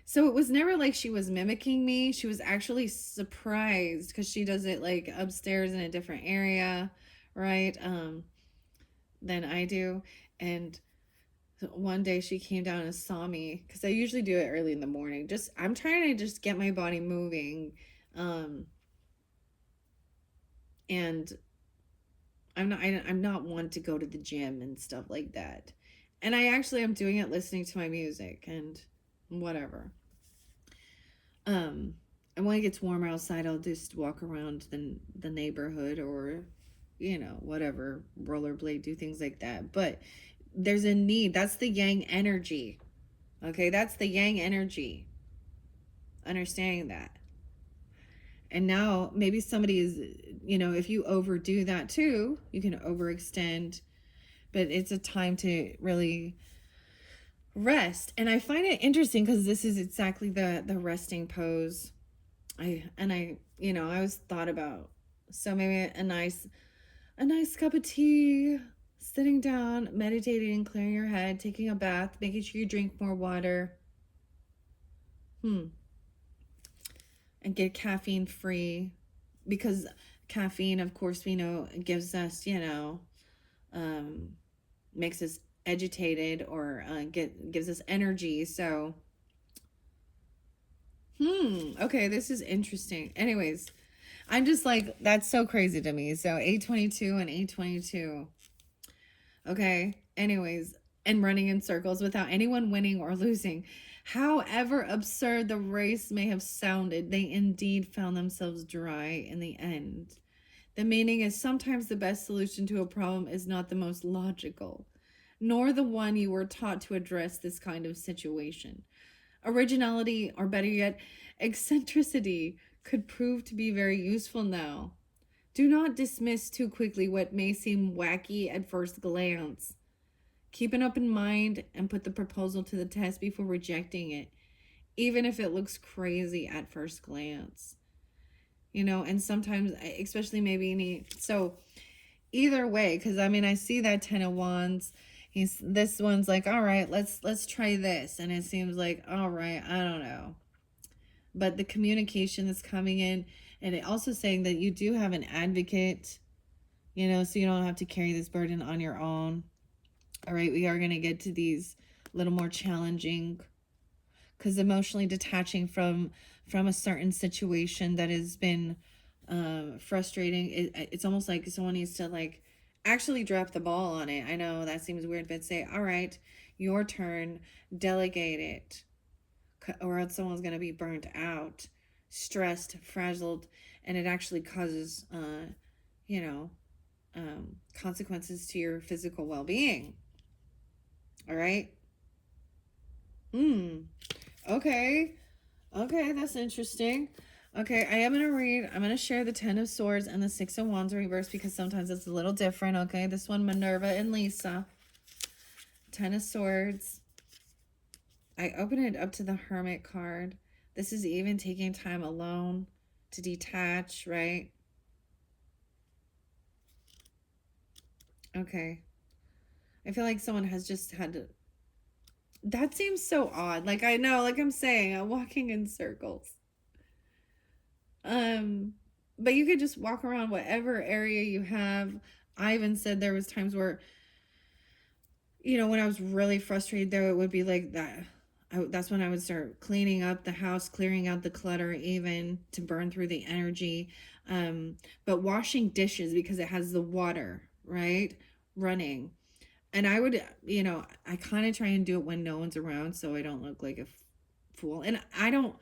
Speaker 1: so it was never like she was mimicking me. She was actually surprised because she does it like upstairs in a different area, right? Than I do. And one day she came down and saw me because I usually do it early in the morning. I'm trying to just get my body moving. And I'm not one to go to the gym and stuff like that. And I actually am doing it listening to my music and whatever. And when it gets warmer outside, I'll just walk around the neighborhood or whatever, rollerblade, do things like that. But there's a need. That's the yang energy. Okay, that's the yang energy. Understanding that. And now maybe somebody is, if you overdo that too, you can overextend. But it's a time to really rest. And I find it interesting because this is exactly the resting pose. I always thought about, so maybe a nice cup of tea, sitting down, meditating, clearing your head, taking a bath, making sure you drink more water. And get caffeine free, because caffeine, of course, we know gives us, makes us agitated or gives us energy. So, okay, this is interesting. Anyways, I'm just like, that's so crazy to me. So 822 and 822. Okay. Anyways, and running in circles without anyone winning or losing. However absurd the race may have sounded, they indeed found themselves dry in the end. The meaning is sometimes the best solution to a problem is not the most logical. nor the one you were taught to address this kind of situation. Originality, or better yet, eccentricity, could prove to be very useful now. Do not dismiss too quickly what may seem wacky at first glance. Keep an open mind and put the proposal to the test before rejecting it, even if it looks crazy at first glance. And sometimes, especially maybe, so either way, because I see that 10 of Wands. This one's like, all right, let's try this, and it seems like, all right, I don't know, but the communication is coming in, and it also saying that you do have an advocate, so you don't have to carry this burden on your own. All right, we are going to get to these little more challenging, because emotionally detaching from a certain situation that has been frustrating, it's almost like someone needs to like actually drop the ball on it. I know that seems weird, but say, all right, your turn, delegate it, or else someone's going to be burnt out, stressed, frazzled, and it actually causes consequences to your physical well-being. All right. Okay, that's interesting. Okay, I'm going to share the 10 of Swords and the 6 of Wands reverse, because sometimes it's a little different. Okay, this one, Minerva and Lisa. 10 of Swords. I open it up to the Hermit card. This is even taking time alone to detach, right? Okay. I feel like someone has just had to... That seems so odd. Like, I know, like I'm saying, I'm walking in circles. But you could just walk around whatever area you have. I even said there was times where, when I was really frustrated, there it would be like that. That's when I would start cleaning up the house, clearing out the clutter, even to burn through the energy. But washing dishes, because it has the water, right, running. And I would, I kind of try and do it when no one's around, so I don't look like a fool. And I don't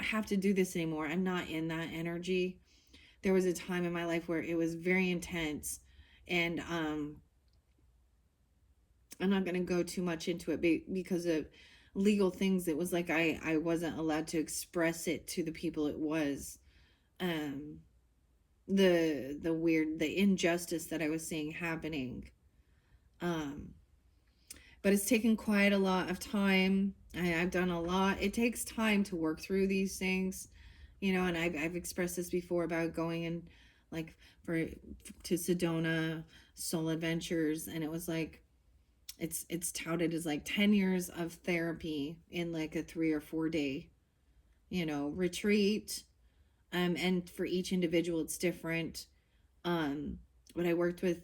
Speaker 1: have to do this anymore. I'm not in that energy. There was a time in my life where it was very intense, and I'm not going to go too much into it because of legal things. It was like I wasn't allowed to express it to the people. It was the injustice that I was seeing happening. But it's taken quite a lot of time. I've done a lot. It takes time to work through these things, and I've expressed this before about going in, like, to Sedona Soul Adventures, and it was like, it's touted as like 10 years of therapy in like a 3 or 4 day, retreat. And for each individual, it's different. But I worked with,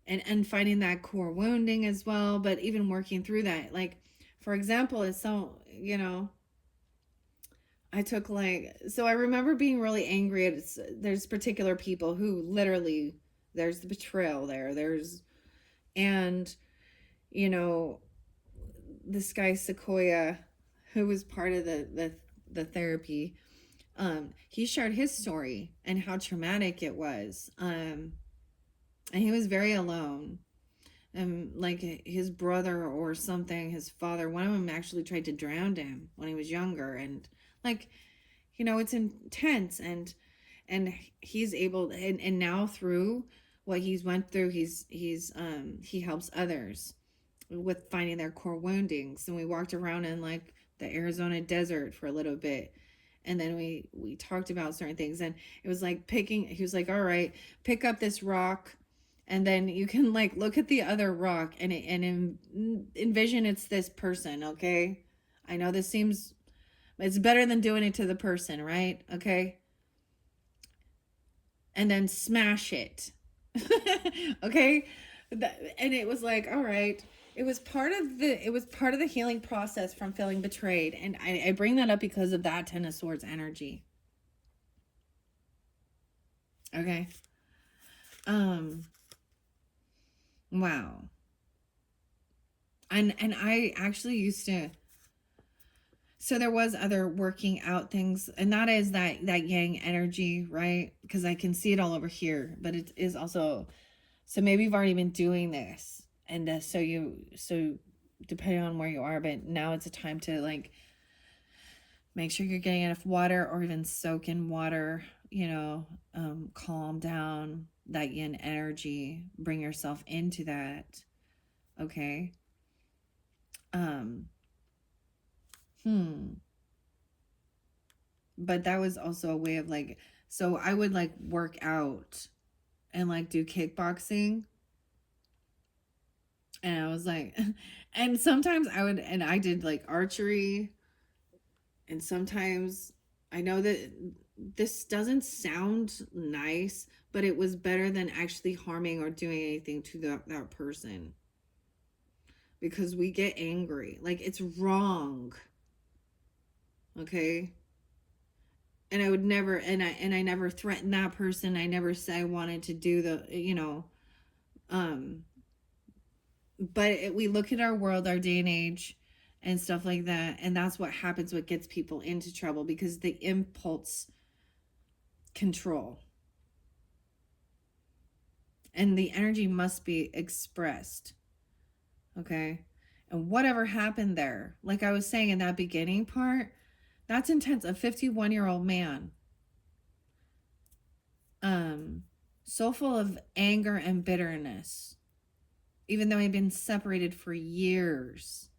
Speaker 1: and finding that core wounding as well, but even working through that, like, for example, it's so, I took so I remember being really angry at, there's particular people who literally, there's the betrayal and this guy Sequoia, who was part of the therapy, he shared his story and how traumatic it was, and he was very alone, and like his brother or something, his father, one of them actually tried to drown him when he was younger, and like, it's intense, and he's able, and now through what he's went through, he helps others with finding their core woundings. And we walked around in like the Arizona desert for a little bit, and then we talked about certain things, and it was like he was like, all right, pick up this rock, and then you can like look at the other rock and envision it's this person. Okay, I know this seems, it's better than doing it to the person, right? Okay, and then smash it. Okay, and it was like, all right, it was part of the healing process from feeling betrayed. And I bring that up because of that 10 of Swords energy. Okay. Wow. And I actually used to, so there was other working out things, and that is that yang energy, right? Because I can see it all over here, but it is also, so maybe you've already been doing this, And so depending on where you are, but now it's a time to like make sure you're getting enough water or even soak in water, calm down that yin energy, bring yourself into that. Okay. Um, hmm. But that was also a way of like, so I would like work out and like do kickboxing. And I was like, and sometimes and I did like archery. And sometimes I know that this doesn't sound nice, but it was better than actually harming or doing anything to that person, because we get angry. Like, it's wrong. Okay. And I would never, and I never threatened that person. I never said I wanted to do um, we look at our world, our day and age, and stuff like that, and that's what happens. What gets people into trouble, because the impulse control, and the energy must be expressed. Okay. And whatever happened there, like I was saying in that beginning part, that's intense. A 51-year-old man, um, so full of anger and bitterness, even though he'd been separated for years.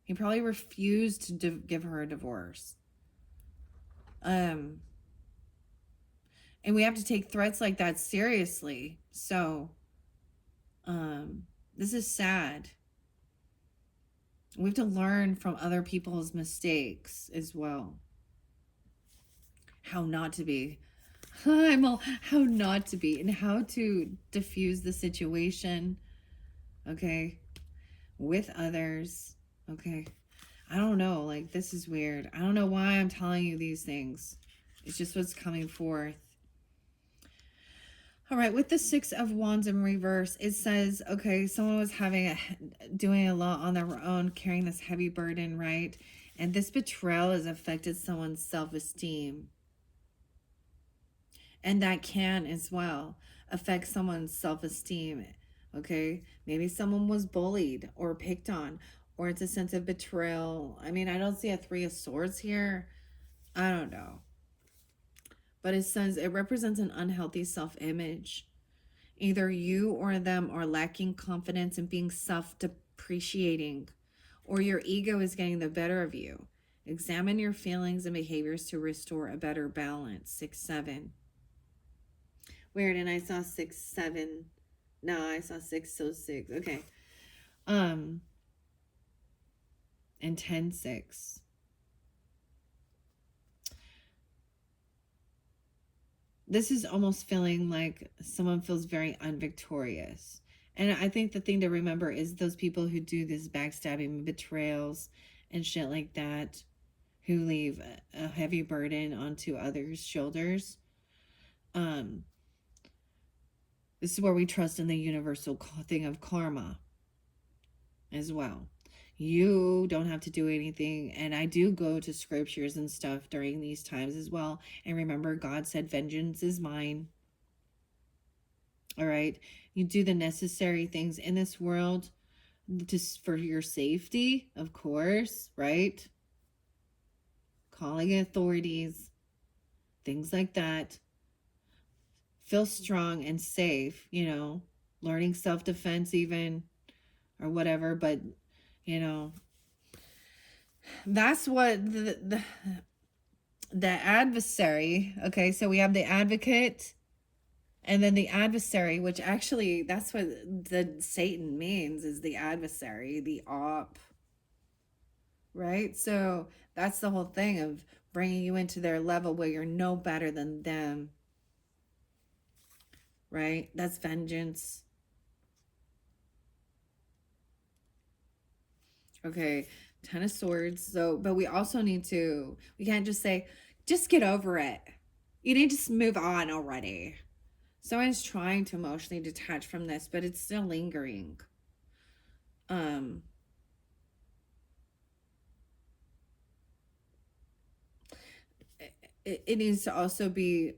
Speaker 1: He probably refused to give her a divorce. And we have to take threats like that seriously. So, this is sad. We have to learn from other people's mistakes as well. How not to be. How not to be, and how to diffuse the situation. Okay. With others. Okay. I don't know. Like, this is weird. I don't know why I'm telling you these things. It's just what's coming forth. All right, with the Six of Wands in reverse, it says, okay, someone was doing a lot on their own, carrying this heavy burden, right? And this betrayal has affected someone's self-esteem. And that can as well affect someone's self-esteem, okay? Maybe someone was bullied or picked on, or it's a sense of betrayal. I mean, I don't see a Three of Swords here. I don't know. But it says it represents an unhealthy self-image. Either you or them are lacking confidence and being self-depreciating, or your ego is getting the better of you. Examine your feelings and behaviors to restore a better balance. 6-7. Weird, and I saw 6-7. No, I saw 6, so 6. Okay. And 10-6. This is almost feeling like someone feels very unvictorious. And I think the thing to remember is those people who do this backstabbing, betrayals, and shit like that, who leave a heavy burden onto others' shoulders. This is where we trust in the universal thing of karma as well. You don't have to do anything. And I do go to scriptures and stuff during these times as well. And remember, God said, vengeance is mine. All right. You do the necessary things in this world just for your safety, of course, right? Calling authorities, things like that. Feel strong and safe, learning self-defense even, or whatever. But, that's what the adversary. Okay, so we have the advocate and then the adversary, which actually that's what the Satan means, is the adversary, the op, right? So that's the whole thing of bringing you into their level where you're no better than them, right? That's vengeance. Okay, 10 of Swords. So, but we also we can't just say, just get over it. You need to move on already. Someone's trying to emotionally detach from this, but it's still lingering. It needs to also be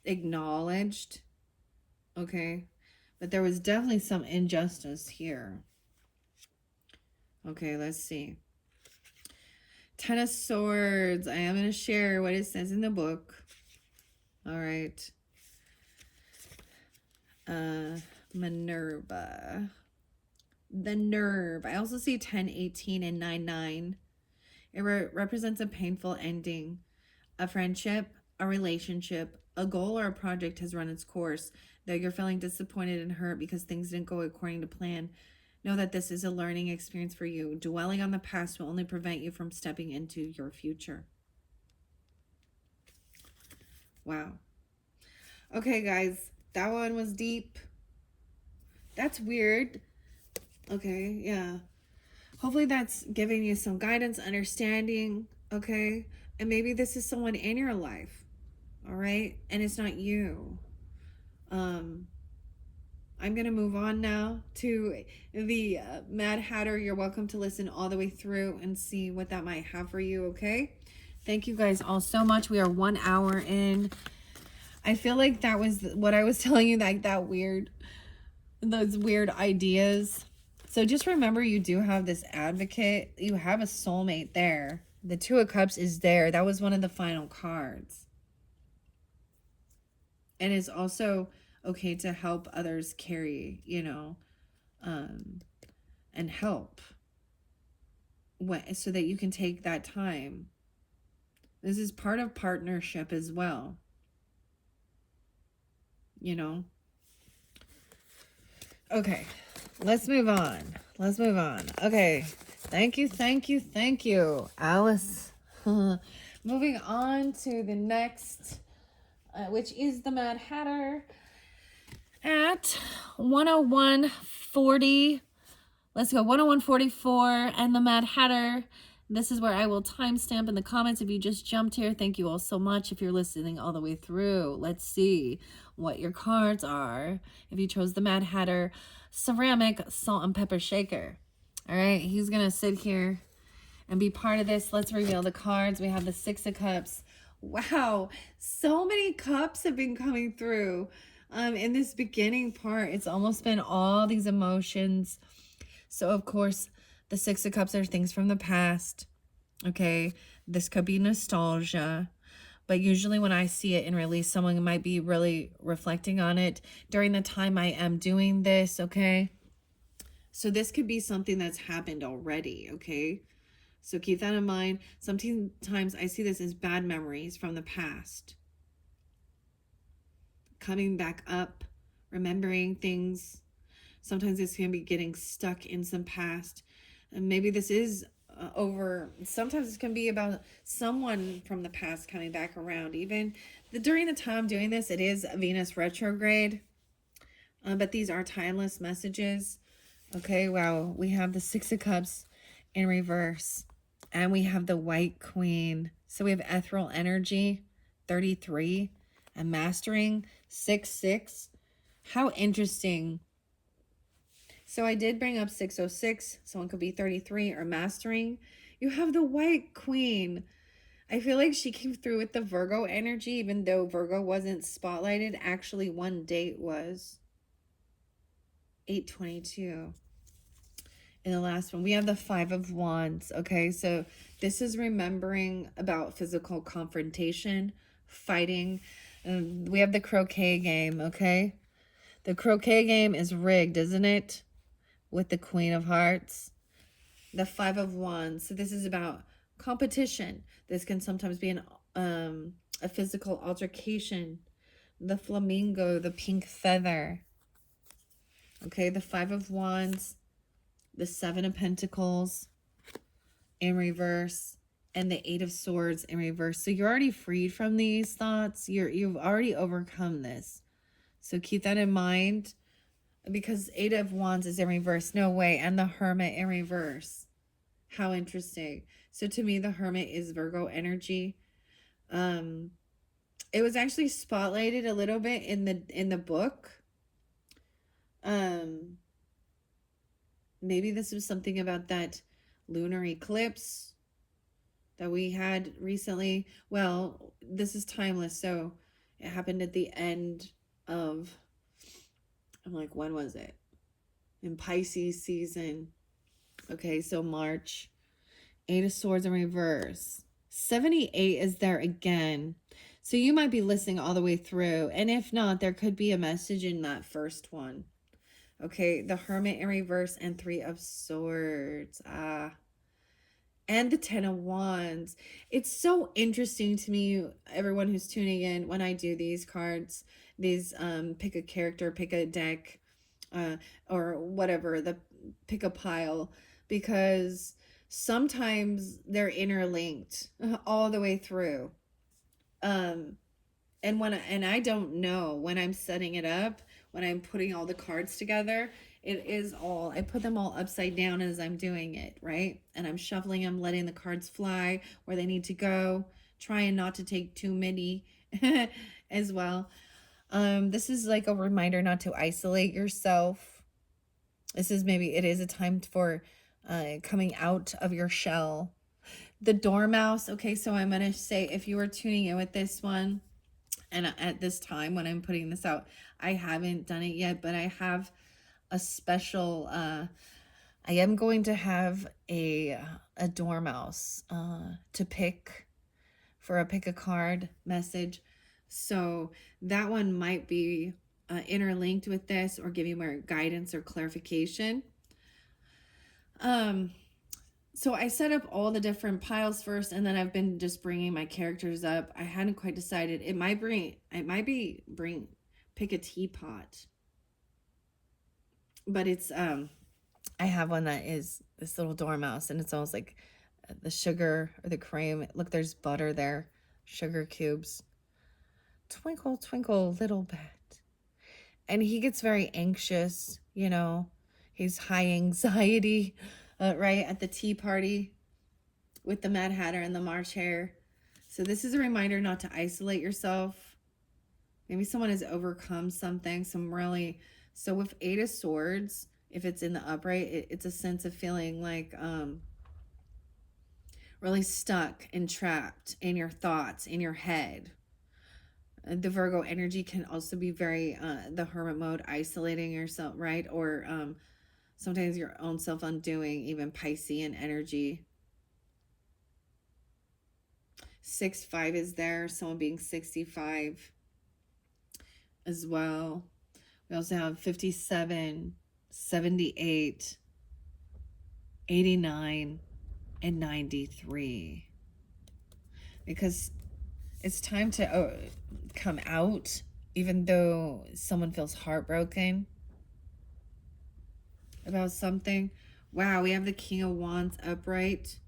Speaker 1: acknowledged, okay? But there was definitely some injustice here. Okay, let's see. Ten of Swords. I am going to share what it says in the book. All right. Minerva. The nerve. I also see 10, 18, and 9, 9. It represents a painful ending. A friendship, a relationship, a goal, or a project has run its course. Though you're feeling disappointed and hurt because things didn't go according to plan, know that this is a learning experience for you. Dwelling on the past will only prevent you from stepping into your future. Wow. Okay, guys. That one was deep. That's weird. Okay, yeah. Hopefully that's giving you some guidance, understanding, okay? And maybe this is someone in your life, all right? And it's not you. I'm going to move on now to the Mad Hatter. You're welcome to listen all the way through and see what that might have for you, okay? Thank you guys all so much. We are 1 hour in. I feel like that was what I was telling you, like those weird ideas. So just remember, you do have this advocate. You have a soulmate there. The Two of Cups is there. That was one of the final cards. And it's also okay to help others carry, and help so that you can take that time. This is part of partnership as well. Okay, let's move on. Okay, thank you, Alice. Moving on to the next, which is the Mad Hatter at 101.40. Let's go 101.44 and the Mad Hatter. This is where I will timestamp in the comments if you just jumped here. Thank you all so much if you're listening all the way through. Let's see what your cards are. If you chose the Mad Hatter ceramic salt and pepper shaker. All right, he's going to sit here and be part of this. Let's reveal the cards. We have the Six of Cups. Wow, so many cups have been coming through. In this beginning part, it's almost been all these emotions. So, of course, the Six of Cups are things from the past, okay? This could be nostalgia, but usually when I see it in release, someone might be really reflecting on it during the time I am doing this, okay? So this could be something that's happened already, okay? So keep that in mind. Sometimes I see this as bad memories from the past. Coming back up, remembering things. Sometimes this can be getting stuck in some past. And maybe this is over. Sometimes it can be about someone from the past coming back around. Even during the time I'm doing this, it is Venus retrograde. But these are timeless messages. Okay, wow. We have the Six of Cups in reverse. And we have the White Queen. So we have ethereal energy, 33. And mastering, 6-6. How interesting. So I did bring up 606. Someone could be 33 or mastering. You have the White Queen. I feel like she came through with the Virgo energy, even though Virgo wasn't spotlighted. Actually, one date was 8/22. In the last one, we have the Five of Wands. Okay, so this is remembering about physical confrontation, fighting. We have the croquet game, okay? The croquet game is rigged, isn't it? With the Queen of Hearts. The Five of Wands. So this is about competition. This can sometimes be a physical altercation. The flamingo, the pink feather. Okay, the Five of Wands. The Seven of Pentacles in reverse. And the Eight of Swords in reverse. So you're already freed from these thoughts. You've already overcome this. So keep that in mind. Because Eight of Wands is in reverse. No way. And the Hermit in reverse. How interesting. So to me, the Hermit is Virgo energy. It was actually spotlighted a little bit in the book. Maybe this was something about that lunar eclipse that we had recently. Well, this is timeless, so it happened at the end of I'm like, when was it? In Pisces season. Okay, so March. 8 of Swords in reverse. 78 is there again. So you might be listening all the way through. And if not, there could be a message in that first one. Okay, the Hermit in reverse and 3 of Swords. And the 10 of Wands. It's so interesting to me, everyone who's tuning in, when I do these cards, these pick a character, pick a deck, or whatever, pick a pile, because sometimes they're interlinked all the way through. And I don't know when I'm setting it up, when I'm putting all the cards together, I put them all upside down as I'm doing it, right? And I'm shuffling them, letting the cards fly where they need to go, trying not to take too many as well. This is like a reminder not to isolate yourself. It is a time for coming out of your shell. The dormouse. Okay, so I'm going to say, if you are tuning in with this one, and at this time when I'm putting this out, I haven't done it yet, but I have a special, I am going to have a dormouse to pick for a pick a card message. So that one might be interlinked with this or give you more guidance or clarification. So I set up all the different piles first, and then I've been just bringing my characters up. I hadn't quite decided. It might be pick a teapot. But it's I have one that is this little dormouse, and it's almost like the sugar or the cream. Look, there's butter there, sugar cubes. Twinkle, twinkle, little bat. And he gets very anxious, He's high anxiety, right, at the tea party with the Mad Hatter and the March Hare. So this is a reminder not to isolate yourself. Maybe someone has overcome something, so with 8 of Swords, if it's in the upright, it's a sense of feeling like really stuck and trapped in your thoughts, in your head. The Virgo energy can also be very, the hermit mode, isolating yourself, right? Or sometimes your own self undoing, even Piscean energy. 6-5 is there, someone being 65 as well. We also have 57, 78, 89, and 93. Because it's time to come out, even though someone feels heartbroken about something. Wow, we have the King of Wands upright,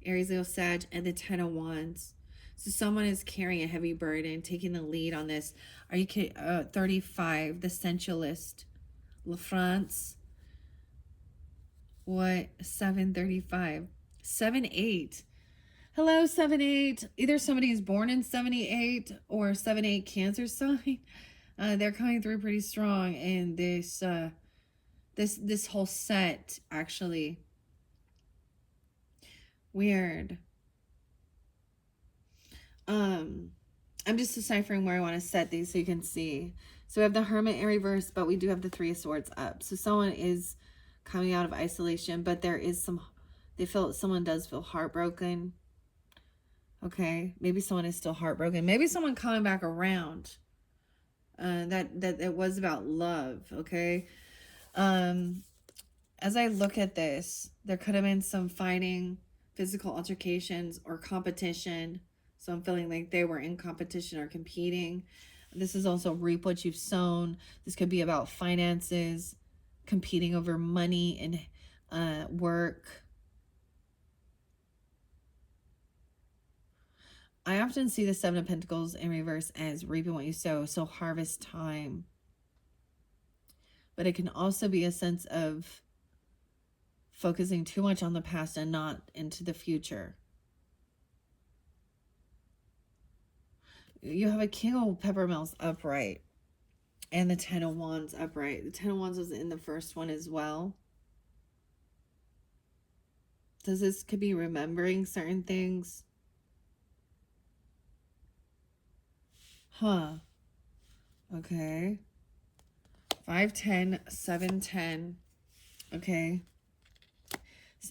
Speaker 1: Aries, Leo, Sag, and the 10 of Wands. So someone is carrying a heavy burden, taking the lead on this. Are you kidding? 35, the sensualist, La France. What? 735. 7-8. Hello, 7-8. Either somebody is born in 78 or 7-8 Cancer sign. They're coming through pretty strong in this this whole set, actually. Weird. I'm just deciphering where I want to set these so you can see. So we have the Hermit in reverse, but we do have the 3 of Swords up. So someone is coming out of isolation, but someone does feel heartbroken. Okay, maybe someone is still heartbroken. Maybe someone coming back around. That it was about love. Okay. As I look at this, there could have been some fighting, physical altercations, or competition. So I'm feeling like they were in competition or competing. This is also reap what you've sown. This could be about finances, competing over money and work. I often see the 7 of Pentacles in reverse as reaping what you sow, so harvest time. But it can also be a sense of focusing too much on the past and not into the future. You have a King of Peppermills upright and the 10 of Wands upright. The 10 of Wands was in the first one as well. This could be remembering certain things. Huh. Okay. 510, 710. Okay.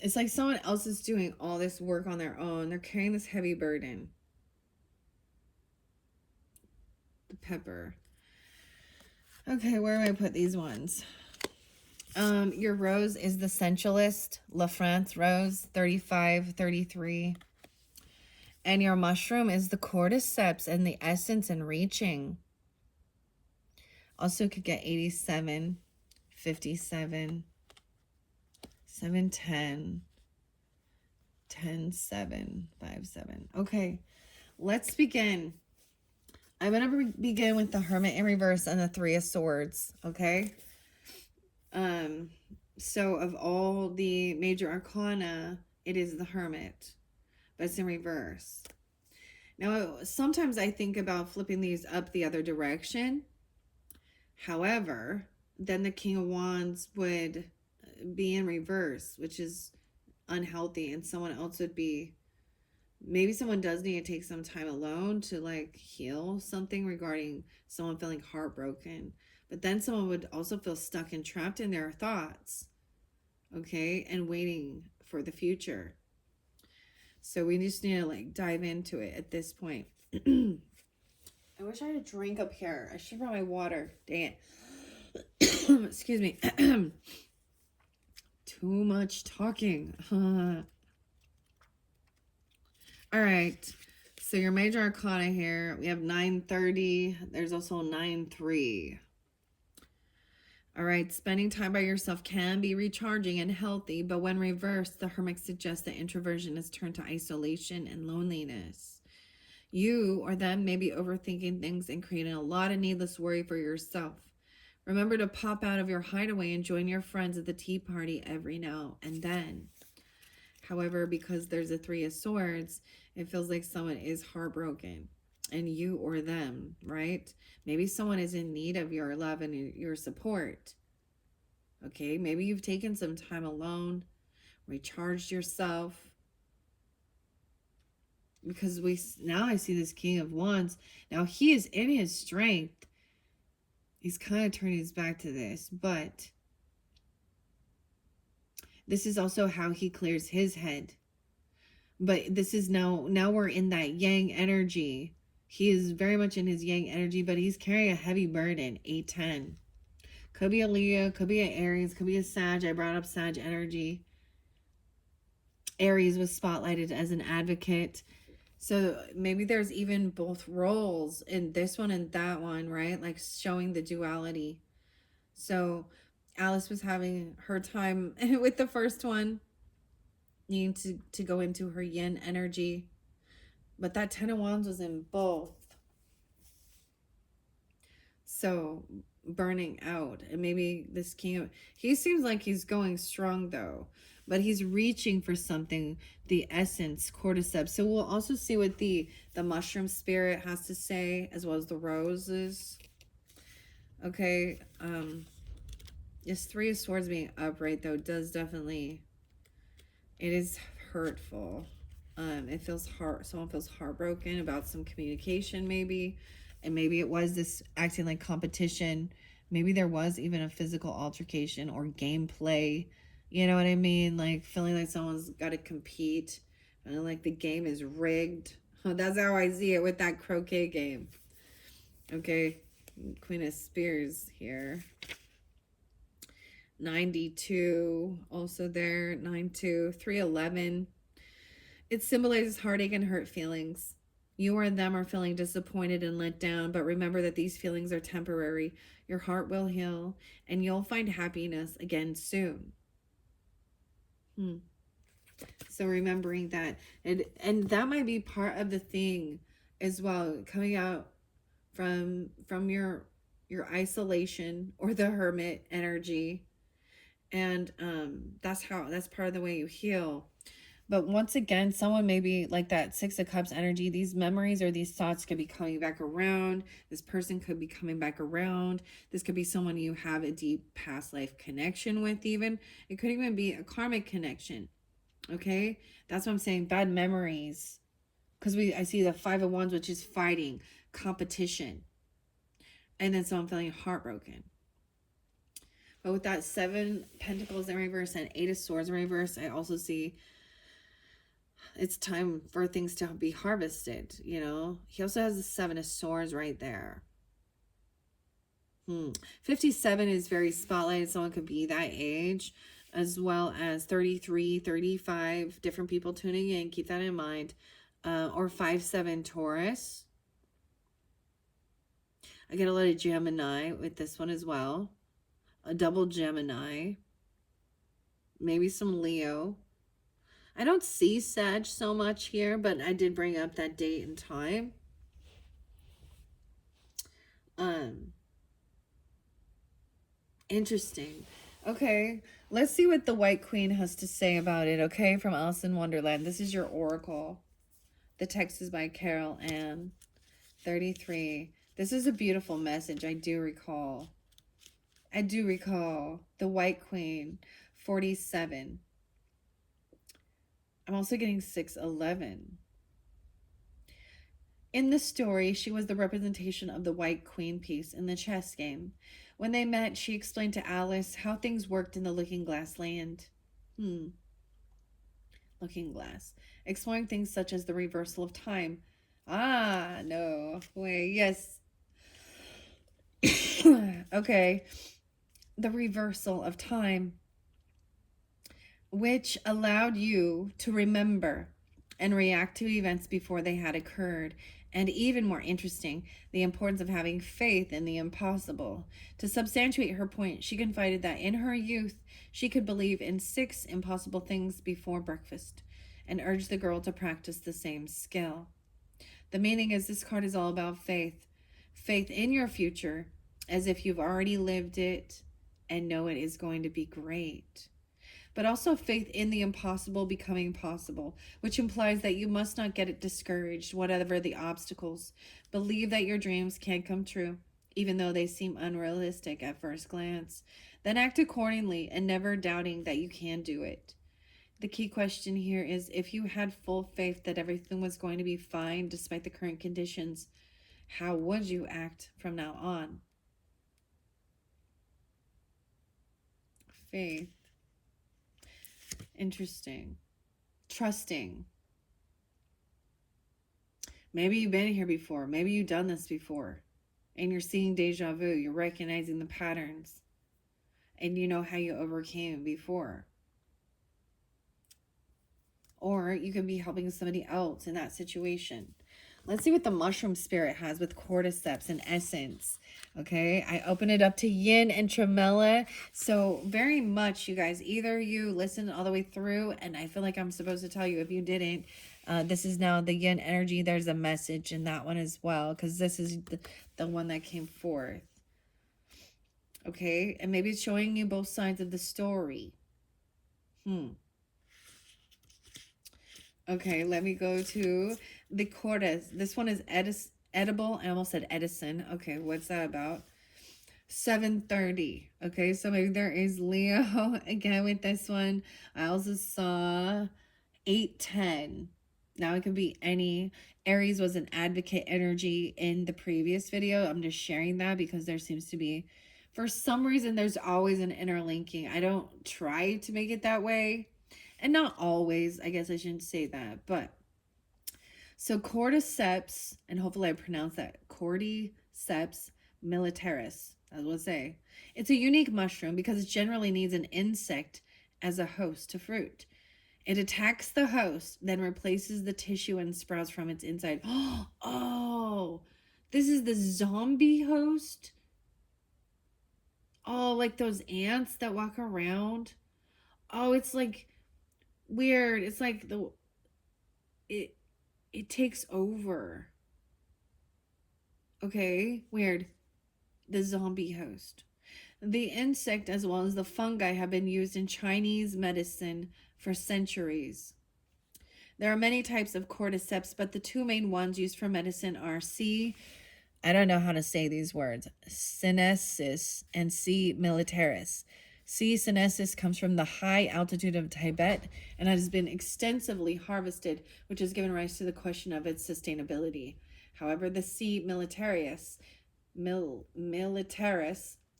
Speaker 1: It's like someone else is doing all this work on their own. They're carrying this heavy burden. The pepper. Okay, where do I put these ones? Your rose is the Sensualist La France Rose, 35, 33. And your mushroom is the Cordyceps and the Essence and Reaching. Also could get 87, 57, 710, 10, 7, 5, 7. Okay, let's begin. I'm going to begin with the Hermit in reverse and the Three of Swords, okay? So of all the major arcana, it is the Hermit, but it's in reverse. Now, sometimes I think about flipping these up the other direction. However, then the King of Wands would be in reverse, which is unhealthy, and someone else would be, maybe someone does need to take some time alone to like heal something regarding someone feeling heartbroken. But then someone would also feel stuck and trapped in their thoughts, okay, and waiting for the future. So we just need to like dive into it at this point. I wish I had a drink up here. I should have brought my water. Dang it. Excuse me. Too much talking. All right. So your major arcana here, we have 930. There's also 93. All right, spending time by yourself can be recharging and healthy, but when reversed, the Hermit suggests that introversion is turned to isolation and loneliness. You or them may be overthinking things and creating a lot of needless worry for yourself. Remember to pop out of your hideaway and join your friends at the tea party every now and then. However, because there's a Three of Swords, it feels like someone is heartbroken, and you or them, right? Maybe someone is in need of your love and your support. Okay, maybe you've taken some time alone, recharged yourself. Because now I see this King of Wands. Now he is in his strength. He's kind of turning his back to this, but this is also how he clears his head. But this is now we're in that yang energy. He is very much in his yang energy, but he's carrying a heavy burden. 810. Could be a Leo, could be an Aries, could be a Sag. I brought up Sag energy. Aries was spotlighted as an advocate. So maybe there's even both roles in this one and that one, right? Like showing the duality. So Alice was having her time with the first one, needing to go into her yin energy. But that 10 of Wands was in both. So burning out. And maybe this king, he seems like he's going strong though, but he's reaching for something, the essence, cordyceps. So we'll also see what the mushroom spirit has to say, as well as the roses. Okay. This Three of Swords being upright though does definitely, it is hurtful. It feels someone feels heartbroken about some communication maybe, and maybe it was this acting like competition. Maybe there was even a physical altercation or gameplay. You know what I mean? Like feeling like someone's got to compete, and like the game is rigged. That's how I see it with that croquet game. Okay, Queen of Spears here. 92 also there. 92, 311. It symbolizes heartache and hurt feelings. You or them are feeling disappointed and let down, but remember that these feelings are temporary. Your heart will heal, and you'll find happiness again soon. So remembering that, and that might be part of the thing as well, coming out from your isolation or the hermit energy, and that's part of the way you heal. But once again, someone maybe like that Six of Cups energy, these memories or these thoughts could be coming back around. This person could be coming back around. This could be someone you have a deep past life connection with even. It could even be a karmic connection. Okay? That's what I'm saying. Bad memories. Because I see the Five of Wands, which is fighting, competition. And then someone feeling heartbroken. But with that 7 Pentacles in reverse and 8 of Swords in reverse, I also see it's time for things to be harvested, you know. He also has the 7 of Swords right there. 57 is very spotlighted. Someone could be that age, as well as 33, 35, different people tuning in. Keep that in mind. Or 5-7 Taurus. I get a lot of Gemini with this one as well. A double Gemini. Maybe some Leo. I don't see Sag so much here, but I did bring up that date and time. Interesting. Okay, let's see what the White Queen has to say about it, okay? From Alice in Wonderland. This is your oracle. The text is by Carol Ann. 33. This is a beautiful message, I do recall. I do recall. The White Queen. 47. I'm also getting 611. In the story, she was the representation of the White Queen piece in the chess game. When they met, she explained to Alice how things worked in the Looking Glass land. Looking Glass. Exploring things such as the reversal of time. Ah, no. Wait, yes. Okay. The reversal of time, which allowed you to remember and react to events before they had occurred. And even more interesting, the importance of having faith in the impossible. To substantiate her point, she confided that in her youth, she could believe in 6 impossible things before breakfast and urged the girl to practice the same skill. The meaning is this card is all about faith. Faith in your future as if you've already lived it and know it is going to be great. But also faith in the impossible becoming possible, which implies that you must not get discouraged, whatever the obstacles. Believe that your dreams can come true, even though they seem unrealistic at first glance. Then act accordingly and never doubting that you can do it. The key question here is, if you had full faith that everything was going to be fine despite the current conditions, how would you act from now on? Faith. Interesting. Trusting. Maybe you've been here before. Maybe you've done this before. And you're seeing deja vu. You're recognizing the patterns. And you know how you overcame before. Or you can be helping somebody else in that situation. Let's see what the mushroom spirit has with cordyceps and essence. Okay, I open it up to yin and tremella. So very much, you guys, either you listen all the way through, and I feel like I'm supposed to tell you if you didn't, this is now the yin energy. There's a message in that one as well, because this is the one that came forth. Okay, and maybe it's showing you both sides of the story. Okay, let me go to the cordyceps. This one is edible. I almost said Edison. Okay, what's that about? 7:30. Okay, so maybe there is Leo again with this one. I also saw 8:10. Now it can be any. Aries was an advocate energy in the previous video. I'm just sharing that because there seems to be, for some reason, there's always an interlinking. I don't try to make it that way. And not always, I guess I shouldn't say that, but so cordyceps, and hopefully I pronounce that, cordyceps militaris, I will say. It's a unique mushroom because it generally needs an insect as a host to fruit. It attacks the host, then replaces the tissue and sprouts from its inside. Oh, this is the zombie host? Oh, like those ants that walk around? Oh, it's like weird. It's like it takes over. Okay, weird. The zombie host. The insect as well as the fungi have been used in Chinese medicine for centuries. There are many types of cordyceps, but the 2 main ones used for medicine are I don't know how to say these words, sinensis and C. militaris. C. sinensis comes from the high altitude of Tibet and has been extensively harvested, which has given rise to the question of its sustainability. However, the C. militaris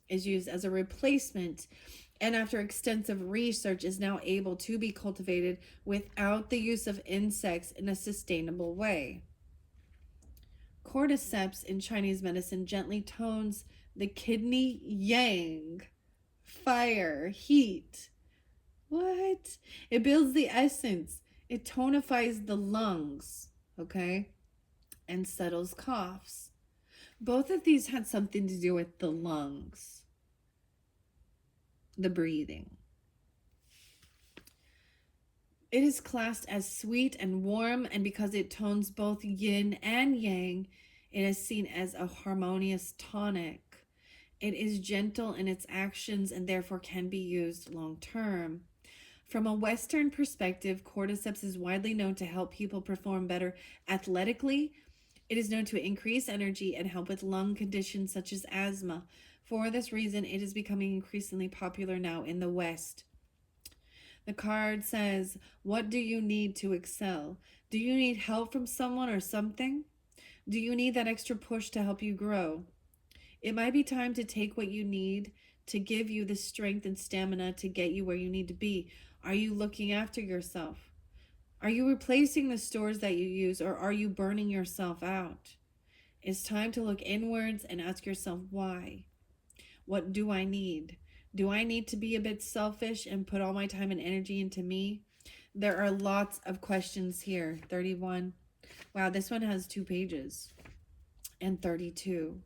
Speaker 1: is used as a replacement, and after extensive research is now able to be cultivated without the use of insects in a sustainable way. Cordyceps in Chinese medicine gently tones the kidney yang, fire, heat. What? It builds the essence. It tonifies the lungs, okay? And settles coughs. Both of these had something to do with the lungs, the breathing. It is classed as sweet and warm, and because it tones both yin and yang, it is seen as a harmonious tonic. It is gentle in its actions and therefore can be used long term. From a Western perspective, cordyceps is widely known to help people perform better athletically. It is known to increase energy and help with lung conditions such as asthma. For this reason, it is becoming increasingly popular now in the West. The card says, what do you need to excel? Do you need help from someone or something? Do you need that extra push to help you grow? It might be time to take what you need to give you the strength and stamina to get you where you need to be. Are you looking after yourself? Are you replacing the stores that you use, or are you burning yourself out? It's time to look inwards and ask yourself why. What do I need? Do I need to be a bit selfish and put all my time and energy into me? There are lots of questions here. 31. Wow, this one has 2 pages. And 32.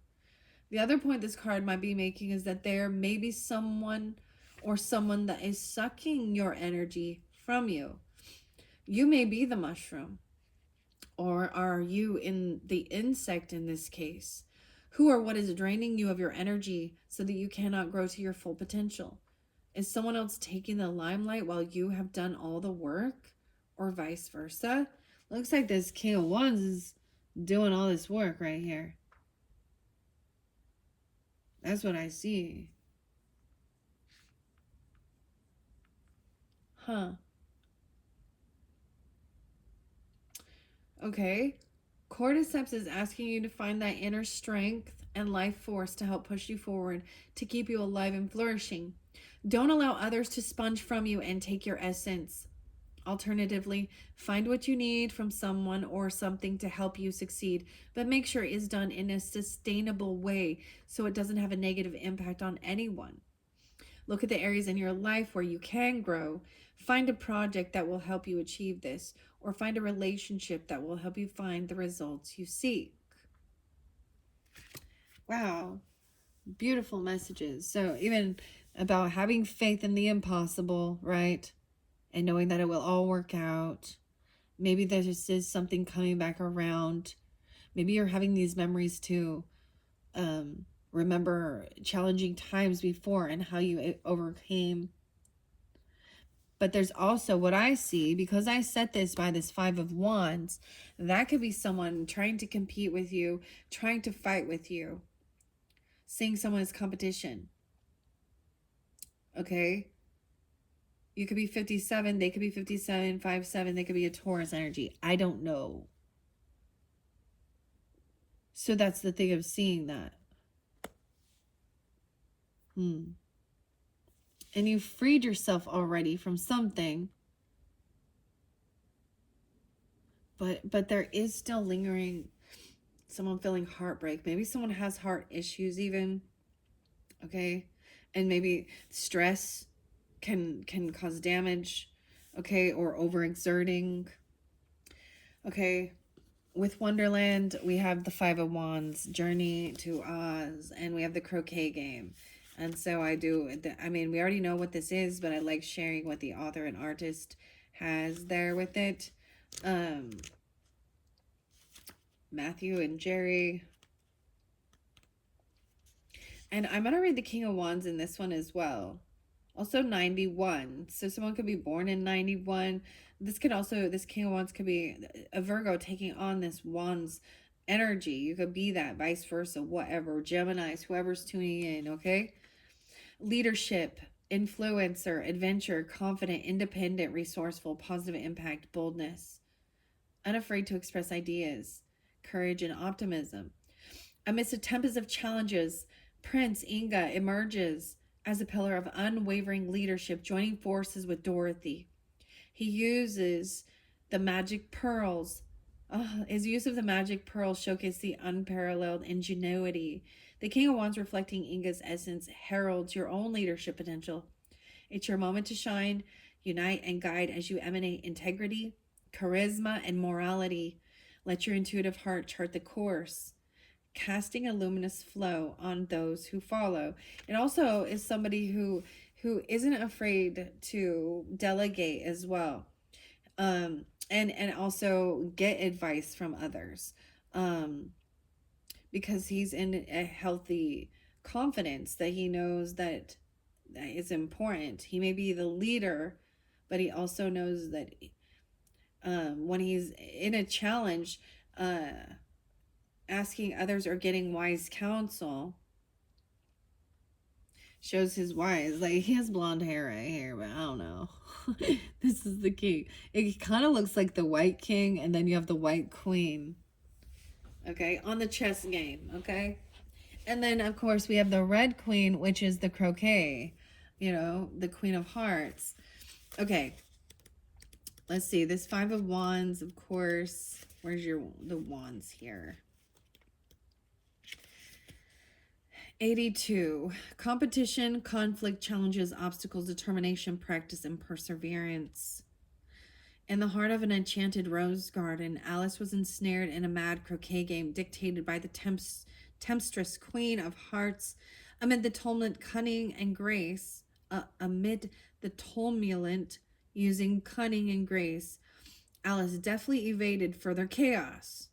Speaker 1: The other point this card might be making is that there may be someone that is sucking your energy from you. You may be the mushroom. Or are you in the insect in this case? Who or what is draining you of your energy so that you cannot grow to your full potential? Is someone else taking the limelight while you have done all the work? Or vice versa? Looks like this King of Wands is doing all this work right here. That's what I see. Huh. Okay. Cordyceps is asking you to find that inner strength and life force to help push you forward, to keep you alive and flourishing. Don't allow others to sponge from you and take your essence. Alternatively, find what you need from someone or something to help you succeed, but make sure it is done in a sustainable way so it doesn't have a negative impact on anyone. Look at the areas in your life where you can grow. Find a project that will help you achieve this, or find a relationship that will help you find the results you seek. Wow, beautiful messages. So even about having faith in the impossible, right? And knowing that it will all work out. Maybe there just is something coming back around. Maybe you're having these memories to remember challenging times before and how you overcame. But there's also what I see, because I set this by this 5 of Wands, that could be someone trying to compete with you, trying to fight with you, seeing someone as competition. Okay? You could be 57, they could be 57, 5-7, they could be a Taurus energy. I don't know. So that's the thing of seeing that. And you've freed yourself already from something. But there is still lingering someone feeling heartbreak. Maybe someone has heart issues even. Okay? And maybe stress can cause damage. Okay? Or overexerting. Okay? With Wonderland, we have the 5 of Wands, Journey to Oz, and we have the croquet game. And so we already know what this is, but I like sharing what the author and artist has there with it. Matthew and Jerry. And I'm going to read the King of Wands in this one as well. Also 91. So someone could be born in 91. This King of Wands could be a Virgo taking on this Wands energy. You could be that, vice versa, whatever. Geminis, whoever's tuning in, okay? Leadership, influencer, adventure, confident, independent, resourceful, positive impact, boldness, unafraid to express ideas, courage and optimism. Amidst a tempest of challenges, Prince Inga emerges as a pillar of unwavering leadership, joining forces with Dorothy. He uses the magic pearls. His use of the magic pearls showcased the unparalleled ingenuity. The King of Wands, reflecting Inga's essence, heralds your own leadership potential. It's your moment to shine, unite, and guide as you emanate integrity, charisma, and morality. Let your intuitive heart chart the course, casting a luminous flow on those who follow. It also is somebody who isn't afraid to delegate as well, and also get advice from others, because he's in a healthy confidence that he knows that is important. He may be the leader, but he also knows that when he's in a challenge, asking others or getting wise counsel shows his wise. Like, he has blonde hair right here, but I don't know. This is the king. It kind of looks like the white king, and then you have the white queen. Okay, on the chess game. Okay, and then of course we have the red queen, which is the croquet. You know, the queen of hearts. Okay, let's see. This 5 of wands, of course. Where's the wands here? 82. Competition, conflict, challenges, obstacles, determination, practice, and perseverance. In the heart of an enchanted rose garden, Alice was ensnared in a mad croquet game dictated by the temptress queen of hearts. Amid the tumult, cunning and grace, using cunning and grace, Alice deftly evaded further chaos.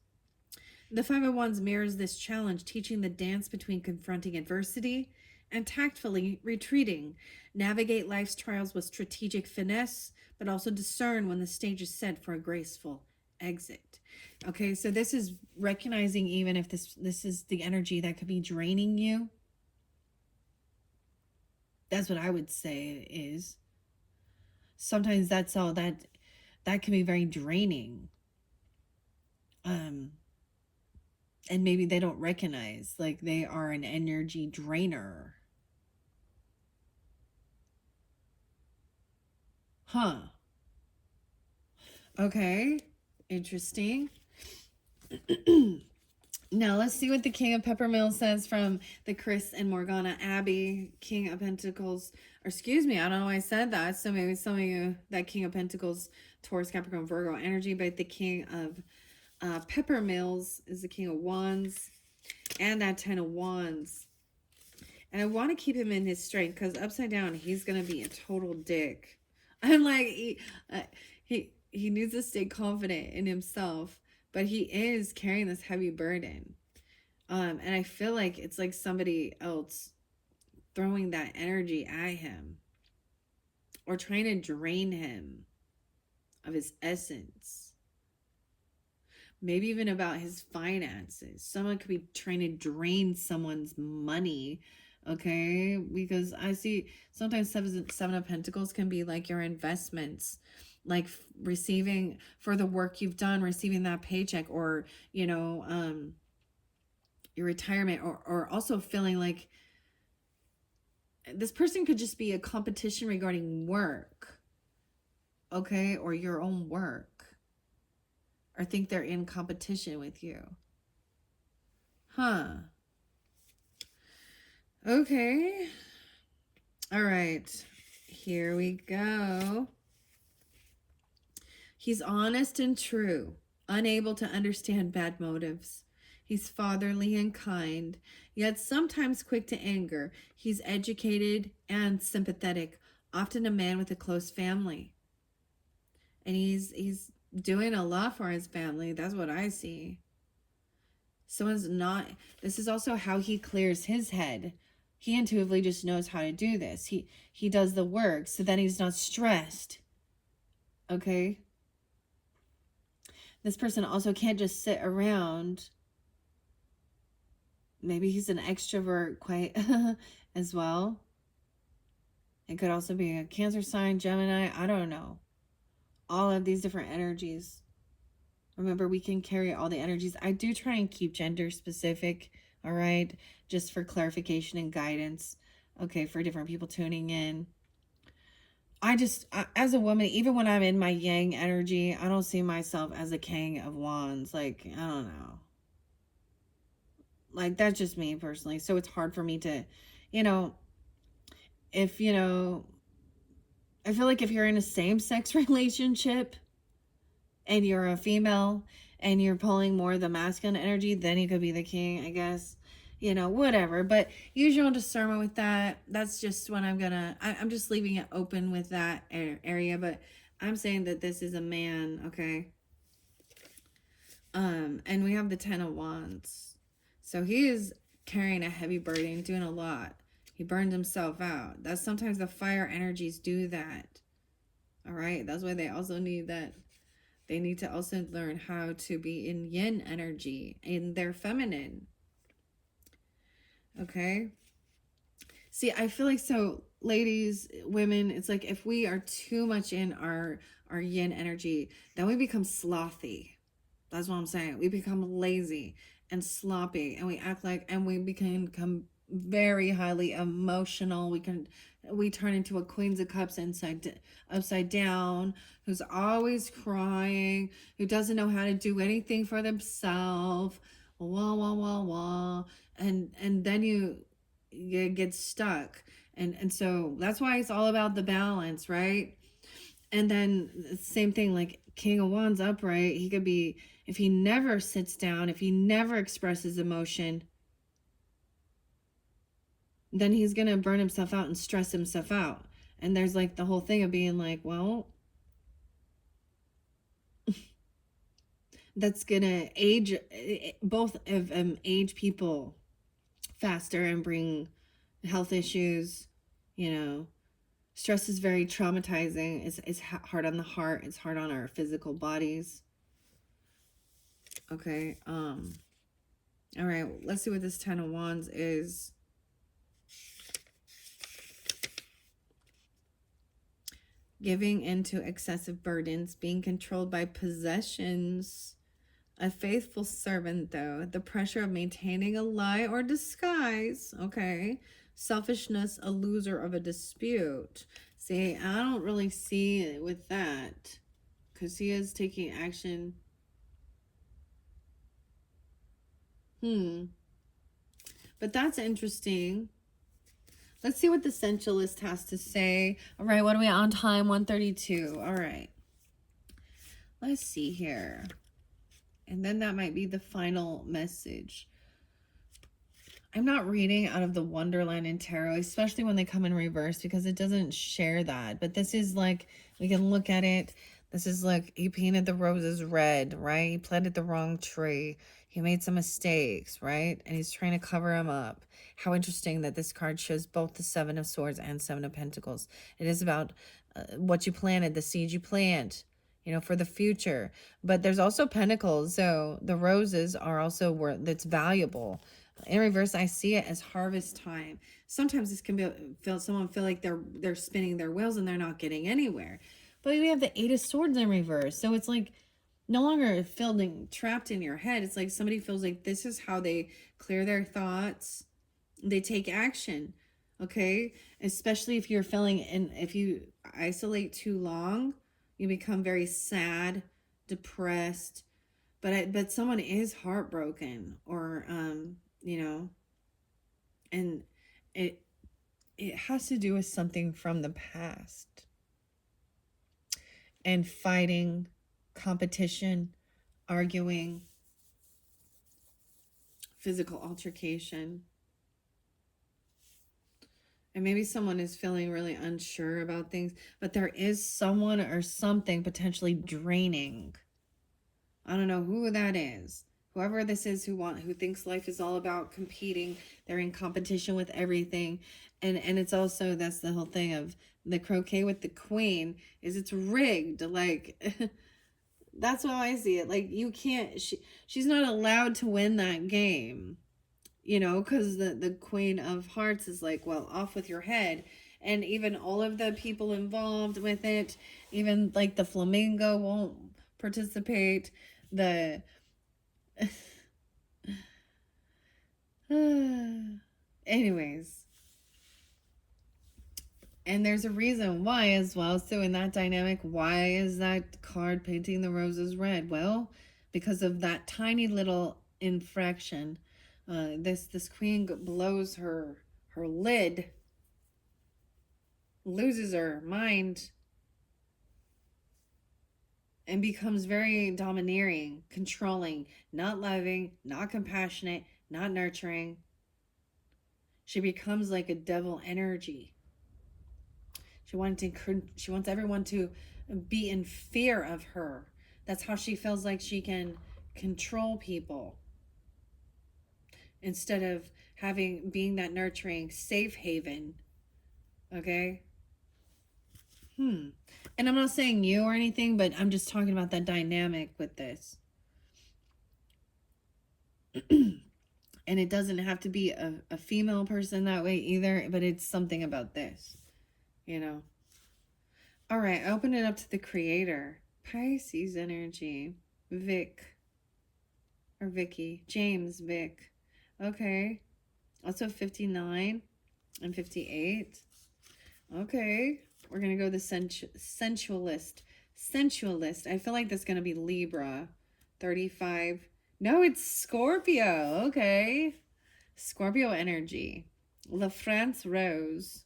Speaker 1: The 5 of Wands mirrors this challenge, teaching the dance between confronting adversity and tactfully retreating. Navigate life's trials with strategic finesse, but also discern when the stage is set for a graceful exit. Okay, so this is recognizing even if this is the energy that could be draining you. That's what I would say it is. Sometimes that's all that can be very draining. And maybe they don't recognize, like, they are an energy drainer. Huh. Okay. Interesting. Now let's see what the King of Peppermill says from the Chris and Morgana Abbey. King of Pentacles, or excuse me, I don't know why I said that. So maybe some of you, that King of Pentacles, Taurus, Capricorn, Virgo energy, but the King of Peppermills is the King of Wands, and that 10 of Wands. And I want to keep him in his strength, because upside down, he's going to be a total dick. I'm like, he needs to stay confident in himself, but he is carrying this heavy burden. And I feel like it's like somebody else throwing that energy at him, or trying to drain him of his essence. Maybe even about his finances. Someone could be trying to drain someone's money, okay? Because I see sometimes 7 of Pentacles can be like your investments, like receiving for the work you've done, receiving that paycheck, or, you know, your retirement, or also feeling like this person could just be a competition regarding work, okay? Or your own work. Or think they're in competition with you. Huh. Okay. All right. Here we go. He's honest and true, unable to understand bad motives. He's fatherly and kind, yet sometimes quick to anger. He's educated and sympathetic, often a man with a close family. And he's doing a lot for his family. That's what I see. This is also how he clears his head. He intuitively just knows how to do this. He does the work, so then he's not stressed. Okay? This person also can't just sit around. Maybe he's an extrovert quite as well. It could also be a Cancer sign, Gemini, I don't know. All of these different energies. Remember, we can carry all the energies. I do try and keep gender specific All right. Just for clarification and guidance. Okay. For different people tuning in. As a woman, even when I'm in my yang energy, I don't see myself as a king of wands. Like, I don't know. Like, that's just me personally. So it's hard for me to, you know, if, I feel like if you're in a same sex relationship and you're a female and you're pulling more of the masculine energy, then you could be the king, I guess. Whatever. But use your own discernment with that. That's just what I'm just leaving it open with that area. But I'm saying that this is a man, okay? And we have the 10 of Wands. So he is carrying a heavy burden, doing a lot. He burned himself out. That's sometimes the fire energies do that. All right. That's why they also need that. They need to also learn how to be in yin energy, in their feminine. Okay. See, I feel like, so ladies, women, it's like if we are too much in our yin energy, then we become slothy. That's what I'm saying. We become lazy and sloppy, and we act like, and we become very highly emotional. We turn into a Queens of Cups upside down, who's always crying, who doesn't know how to do anything for themselves. Wah wah wah wah, and then you get stuck, and so that's why it's all about the balance, right? And then same thing, like King of Wands upright, he could be, if he never sits down, if he never expresses emotion, then he's going to burn himself out and stress himself out. And there's like the whole thing of being like, well, that's going to age, both of age people faster and bring health issues. Stress is very traumatizing. It's hard on the heart. It's hard on our physical bodies. Okay. All right. Let's see what this 10 of Wands is. Giving into excessive burdens, being controlled by possessions. A faithful servant, though. The pressure of maintaining a lie or disguise. Okay. Selfishness, a loser of a dispute. See, I don't really see it with that, because he is taking action. But that's interesting. Let's see what the Essentialist has to say. All right, what are we on time? 1:32. All right. Let's see here. And then that might be the final message. I'm not reading out of the Wonderland in Tarot, especially when they come in reverse, because it doesn't share that. But this is like, we can look at it. This is like, he painted the roses red, right? He planted the wrong tree. He made some mistakes, right? And he's trying to cover them up. How interesting that this card shows both the Seven of Swords and Seven of Pentacles. It is about what you planted, the seed you plant, for the future. But there's also Pentacles. So the roses are also that's valuable. In reverse, I see it as harvest time. Sometimes this can someone feel like they're spinning their wheels and they're not getting anywhere. But we have the Eight of Swords in reverse. So it's like no longer feeling trapped in your head. It's like somebody feels like this is how they clear their thoughts. They take action. Okay? Especially if you're feeling, and if you isolate too long, you become very sad, depressed. But someone is heartbroken, or and it has to do with something from the past. And fighting, competition, arguing, physical altercation. And maybe someone is feeling really unsure about things, but there is someone or something potentially draining. I don't know who that is. Whoever this is who thinks life is all about competing. They're in competition with everything. And it's also, that's the whole thing of the croquet with the queen, is it's rigged. Like that's how I see it. Like, you can't, she's not allowed to win that game, because the Queen of Hearts is like, well, off with your head. And even all of the people involved with it, even like the flamingo won't participate. Anyways, and there's a reason why as well. So in that dynamic, why is that card painting the roses red? Well, because of that tiny little infraction. This queen blows her lid, loses her mind, and becomes very domineering, controlling, not loving, not compassionate, not nurturing. She becomes like a devil energy. She wants everyone to be in fear of her. That's how she feels like she can control people instead of having being that nurturing safe haven. Okay? And I'm not saying you or anything, but I'm just talking about that dynamic with this. And it doesn't have to be a female person that way either, but it's something about this, you know. All right, open it up to the creator. Pisces energy. Vic or Vicky. James Vic. Okay. Also 59 and 58. Okay. We're going to go the sensualist. Sensualist. I feel like that's going to be Libra. 35. No, it's Scorpio. Okay. Scorpio energy. La France Rose.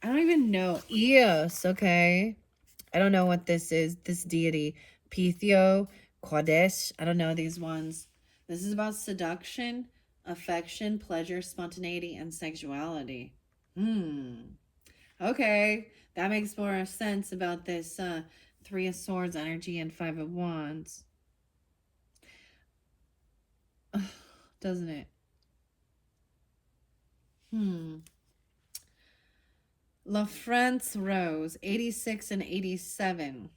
Speaker 1: I don't even know. Eos. Okay. I don't know what this is. This deity. Pythio. Quadesh. I don't know these ones. This is about seduction, affection, pleasure, spontaneity, and sexuality. Okay. That makes more sense about this Three of Swords energy and Five of Wands. Doesn't it? La France Rose, 86 and 87.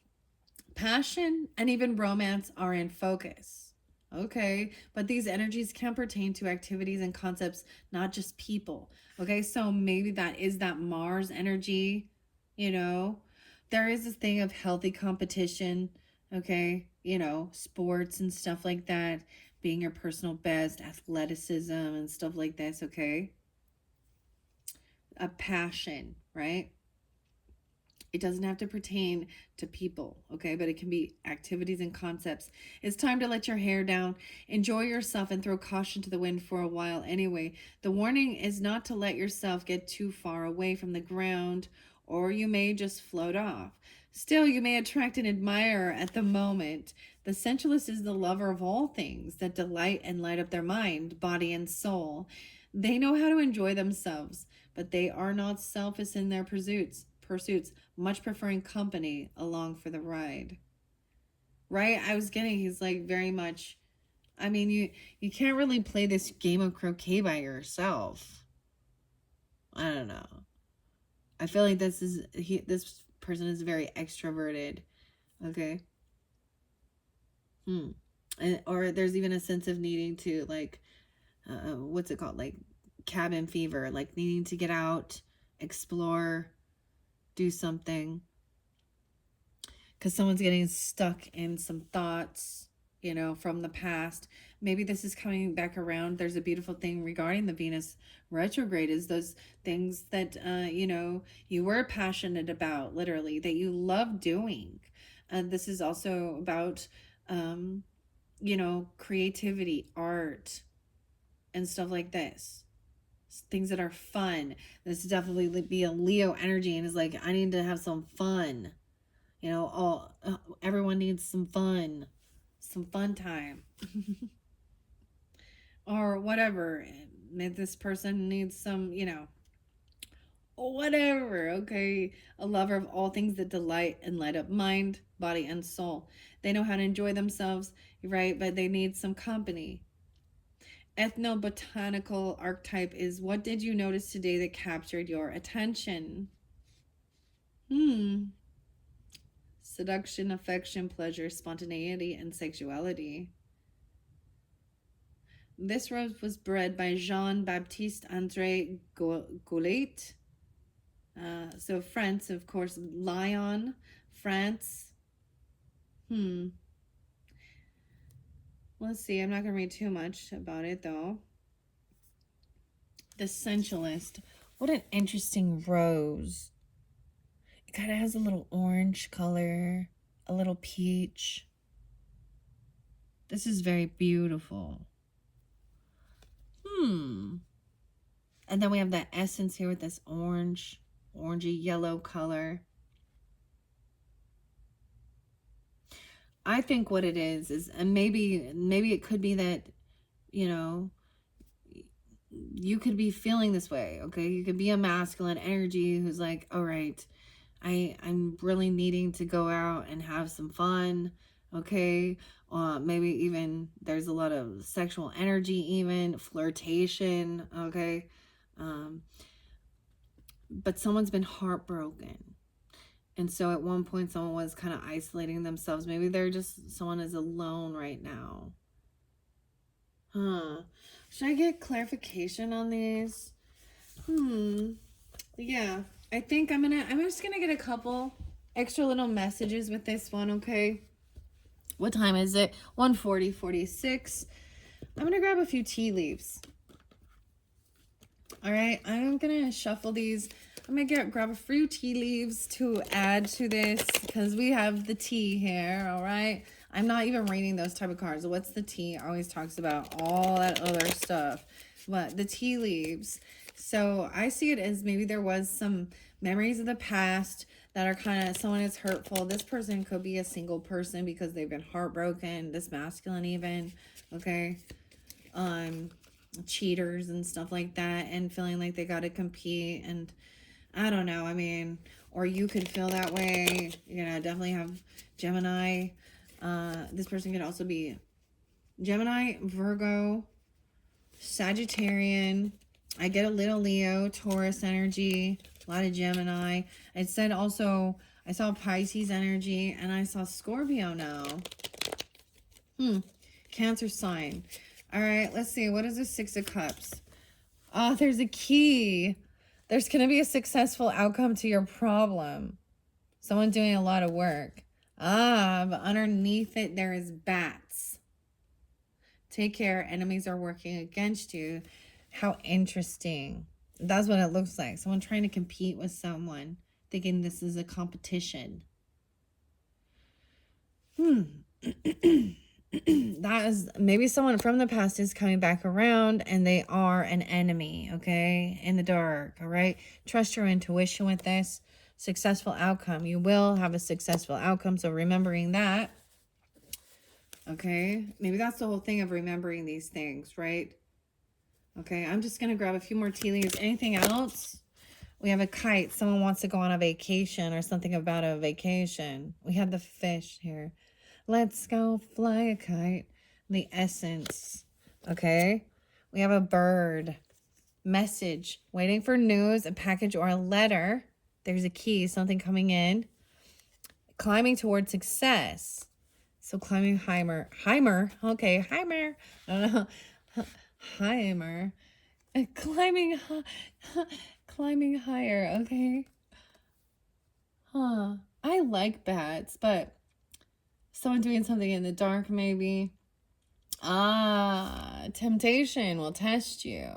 Speaker 1: Passion and even romance are in focus. Okay, but these energies can pertain to activities and concepts, not just people. Okay, so maybe that is that Mars energy, you know. There is this thing of healthy competition, okay, sports and stuff like that, being your personal best, athleticism and stuff like this, okay? A passion, right? It doesn't have to pertain to people, okay? But it can be activities and concepts. It's time to let your hair down, enjoy yourself, and throw caution to the wind for a while anyway. The warning is not to let yourself get too far away from the ground, or you may just float off. Still, you may attract an admirer at the moment. The sensualist is the lover of all things that delight and light up their mind, body, and soul. They know how to enjoy themselves, but they are not selfish in their pursuits, much preferring company along for the ride. Right? I was getting he's like very much. I mean, you can't really play this game of croquet by yourself. I don't know. I feel like this person is very extroverted. Okay. Or there's even a sense of needing to like what's it called, like cabin fever, like needing to get out, explore, do something, because someone's getting stuck in some thoughts, from the past. Maybe this is coming back around. There's a beautiful thing regarding the Venus retrograde is those things that, you were passionate about, literally, that you love doing. And this is also about, creativity, art, and stuff like this. Things that are fun. This definitely be a Leo energy and is like, I need to have some fun. Everyone needs some fun time. Or whatever. This person needs some, whatever. Okay. A lover of all things that delight and light up mind, body, and soul. They know how to enjoy themselves, right? But they need some company. Ethnobotanical archetype is, what did you notice today that captured your attention? Seduction, affection, pleasure, spontaneity, and sexuality. This rose was bred by Jean-Baptiste André Goulet. So France, of course, Lyon, France. Let's see. I'm not going to read too much about it, though. The Sensualist. What an interesting rose. It kind of has a little orange color, a little peach. This is very beautiful. And then we have that essence here with this orangey yellow color. I think what it is, and maybe it could be that, you know, you could be feeling this way, okay? You could be a masculine energy who's like, all right, I'm really needing to go out and have some fun, okay? Maybe even there's a lot of sexual energy, even flirtation, okay? But someone's been heartbroken. And so at one point, someone was kind of isolating themselves. Maybe someone is alone right now. Should I get clarification on these? Yeah, I think I'm just gonna get a couple extra little messages with this one, okay? What time is it? 1:46. I'm gonna grab a few tea leaves. All right, I'm gonna shuffle these. I'm gonna grab a few tea leaves to add to this because we have the tea here, all right? I'm not even reading those type of cards. What's the tea? Always talks about all that other stuff. But the tea leaves. So I see it as maybe there was some memories of the past that are kind of, someone is hurtful. This person could be a single person because they've been heartbroken. This masculine even, okay? Cheaters and stuff like that, and feeling like they got to compete, and I don't know, I mean, or you could feel that way, you know, definitely have Gemini. This person could also be Gemini, Virgo, Sagittarian. I get a little Leo, Taurus energy, a lot of Gemini. It said also, I saw Pisces energy, and I saw Scorpio now. Cancer sign. All right, let's see. What is the Six of Cups? Oh, there's a key. There's going to be a successful outcome to your problem. Someone doing a lot of work. But underneath it, there is bats. Take care. Enemies are working against you. How interesting. That's what it looks like. Someone trying to compete with someone, thinking this is a competition. That is, maybe someone from the past is coming back around and they are an enemy, okay? In the dark, all right? Trust your intuition with this. Successful outcome. You will have a successful outcome, so remembering that, okay? Maybe that's the whole thing of remembering these things, right? Okay, I'm just going to grab a few more tea leaves. Anything else? We have a kite. Someone wants to go on a vacation or something about a vacation. We have the fish here. Let's go fly a kite. The essence. Okay. We have a bird. Message. Waiting for news, a package, or a letter. There's a key. Something coming in. Climbing towards success. So climbing Heimer. Okay. Heimer. I don't know. Heimer. Climbing higher. Okay. I like bats, but someone doing something in the dark, maybe. Temptation will test you.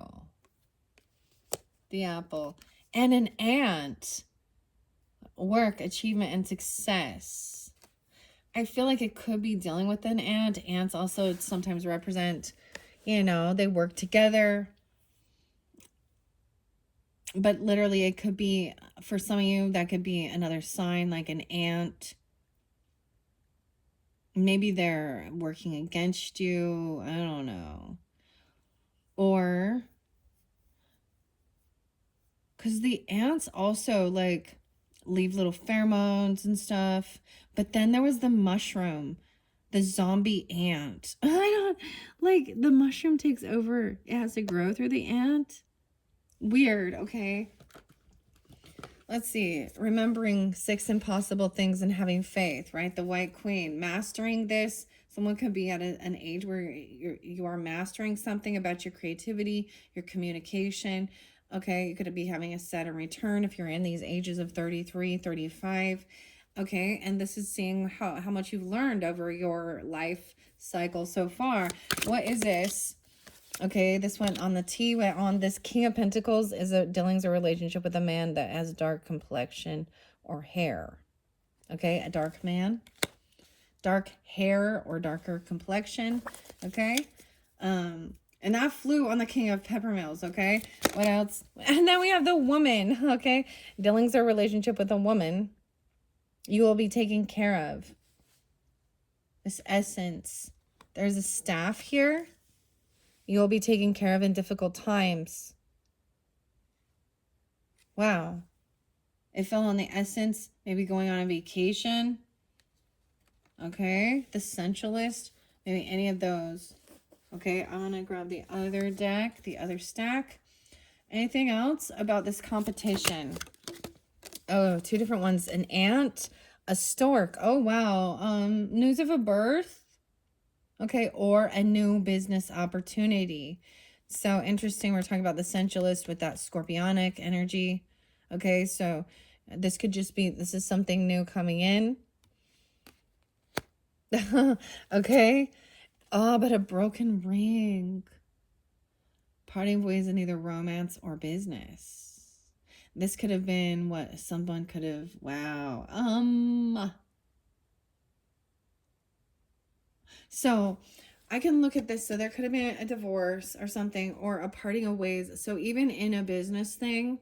Speaker 1: The apple. And an ant. Work, achievement, and success. I feel like it could be dealing with an ant. Ants also sometimes represent, you know, they work together. But literally, it could be, for some of you, that could be another sign, like an ant. Maybe they're working against you. I don't know. Or, because the ants also, like, leave little pheromones and stuff. But then there was the mushroom, the zombie ant. I don't, like, the mushroom takes over. It has to grow through the ant. Weird, okay. Let's see. Remembering 6 impossible things and having faith, right? The White Queen. Mastering this. Someone could be at an age where you are mastering something about your creativity, your communication. Okay, you could be having a Saturn return if you're in these ages of 33, 35. Okay, and this is seeing how much you've learned over your life cycle so far. What is this? Okay, this one on the T, on this King of Pentacles is dealing's a relationship with a man that has dark complexion or hair. Okay, a dark man, dark hair or darker complexion. Okay, and that flew on the King of Peppermills. Okay, what else? And then we have the woman. Okay, dealing's a relationship with a woman. You will be taken care of. This essence. There's a staff here. You will be taken care of in difficult times. Wow. It fell on the essence, maybe going on a vacation. Okay, the sensualist, maybe any of those. Okay, I'm gonna grab the other deck, the other stack. Anything else about this competition? Oh, two different ones. An ant, a stork. Oh, wow. News of a birth. Okay, or a new business opportunity. So interesting. We're talking about the sensualist with that scorpionic energy. Okay, so this could just be, this is something new coming in. Okay. Oh, but a broken ring. Parting ways in either romance or business. This could have been what someone could have, wow. So I can look at this. So there could have been a divorce or something, or a parting of ways. So even in a business thing,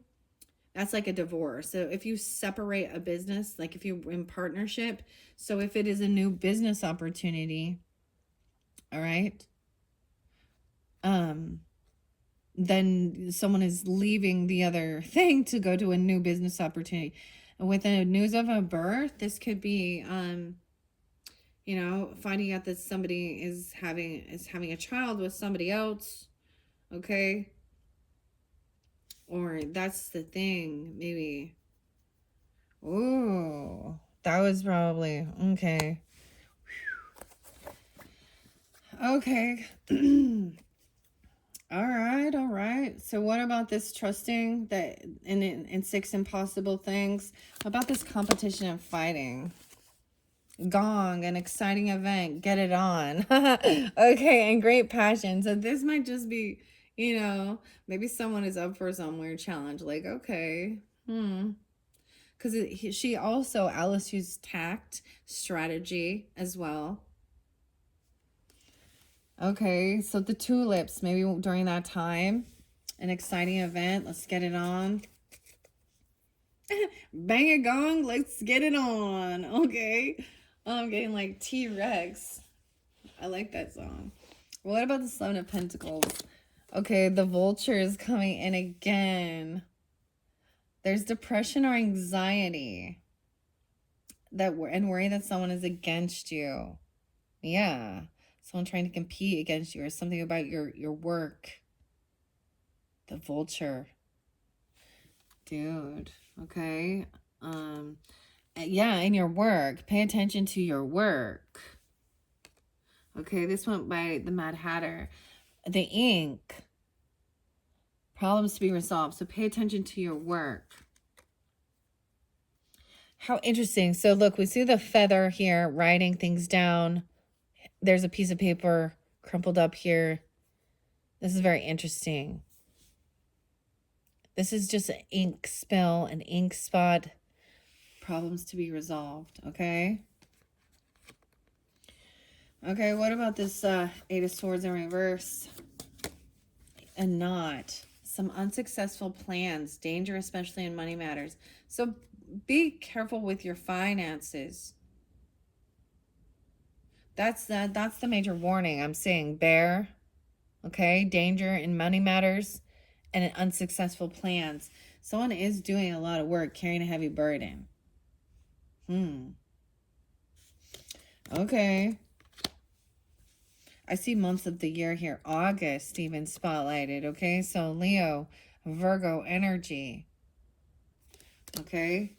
Speaker 1: that's like a divorce. So if you separate a business, like if you're in partnership, so if it is a new business opportunity, all right, then someone is leaving the other thing to go to a new business opportunity. And with the news of a birth, this could be, you know, finding out that somebody is having a child with somebody else. Okay. Or that's the thing, maybe. Oh, that was probably okay. Okay. All right, all right. So what about this trusting that in six impossible things? What about this competition and fighting? Gong, an exciting event, get it on. Okay, and great passion. So this might just be, you know, maybe someone is up for some weird challenge. Like, okay, because she also, Alice used tact, strategy as well. Okay, so the tulips, maybe during that time, an exciting event. Let's get it on. Bang a gong, let's get it on. Okay, I'm getting like T-Rex. I like that song. What about the Seven of Pentacles? Okay, the vulture is coming in again. There's depression or anxiety and worry that someone is against you. Yeah, someone trying to compete against you or something about your work. The vulture. Dude, okay. Yeah, in your work. Pay attention to your work. Okay, this went by the Mad Hatter. The ink. Problems to be resolved. So pay attention to your work. How interesting. So look, we see the feather here, writing things down. There's a piece of paper crumpled up here. This is very interesting. This is just an ink spill, an ink spot. Problems to be resolved, okay? Okay, what about this Eight of Swords in reverse? A knot. Some unsuccessful plans. Danger, especially in money matters. So be careful with your finances. That's the major warning I'm saying. Bear. Okay, danger in money matters and unsuccessful plans. Someone is doing a lot of work, carrying a heavy burden. Okay. I see months of the year here. August even spotlighted. Okay, so Leo, Virgo energy. Okay.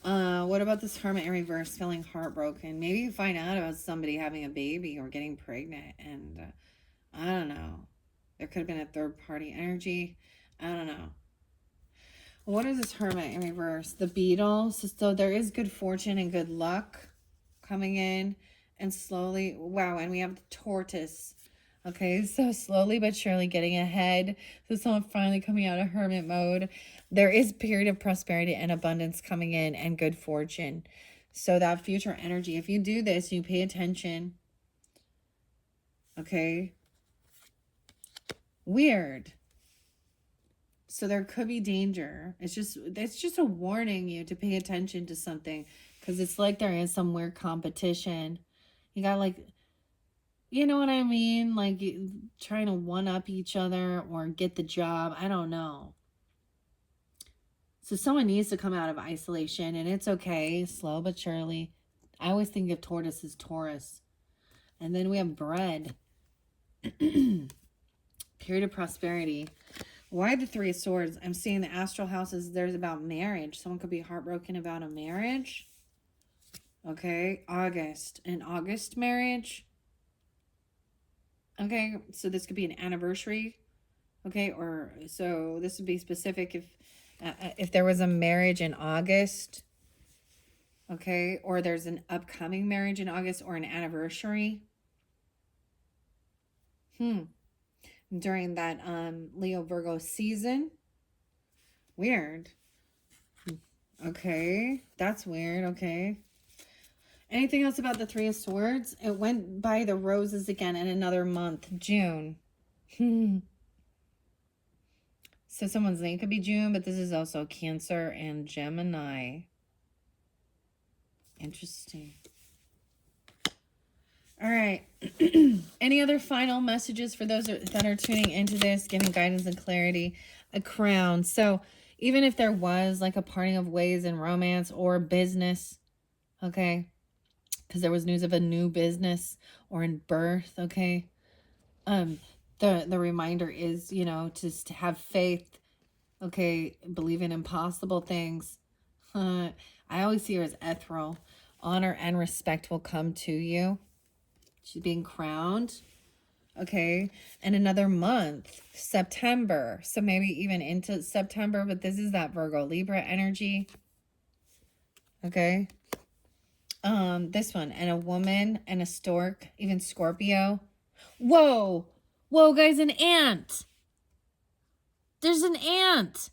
Speaker 1: What about this Hermit in reverse, feeling heartbroken? Maybe you find out about somebody having a baby or getting pregnant, and I don't know. There could have been a third party energy. I don't know. What is this Hermit in reverse? The Beetle. So there is good fortune and good luck coming in, and slowly, wow, and we have the Tortoise. Okay, so slowly but surely getting ahead. So someone finally coming out of hermit mode. There is a period of prosperity and abundance coming in and good fortune. So that future energy, if you do this, you pay attention. Okay. Weird. So there could be danger. It's just a warning you to pay attention to something, because it's like there is some weird competition. You got like, you know what I mean? Like trying to one up each other or get the job. I don't know. So someone needs to come out of isolation, and it's okay, slow but surely. I always think of tortoise as Taurus. And then we have bread. Period of prosperity. Why the Three of Swords? I'm seeing the astral houses. There's about marriage. Someone could be heartbroken about a marriage. Okay. August. An August marriage. Okay. So this could be an anniversary. Okay. Or so this would be specific if there was a marriage in August. Okay. Or there's an upcoming marriage in August or an anniversary. During that Leo Virgo season. Weird. Okay, that's weird. Okay. Anything else about the Three of Swords? It went by the roses again in another month, June. So someone's name could be June, but this is also Cancer and Gemini. Interesting. All right. Any other final messages for those that are tuning into this, getting guidance and clarity? A crown. So even if there was like a parting of ways in romance or business, okay, because there was news of a new business or in birth, okay, the reminder is, you know, just to have faith, okay, believe in impossible things. I always see her as ethereal. Honor and respect will come to you. She's being crowned. Okay. And another month, September. So maybe even into September, but this is that Virgo Libra energy. Okay. This one, and a woman and a stork, even Scorpio. Whoa. Whoa, guys, an ant. There's an ant.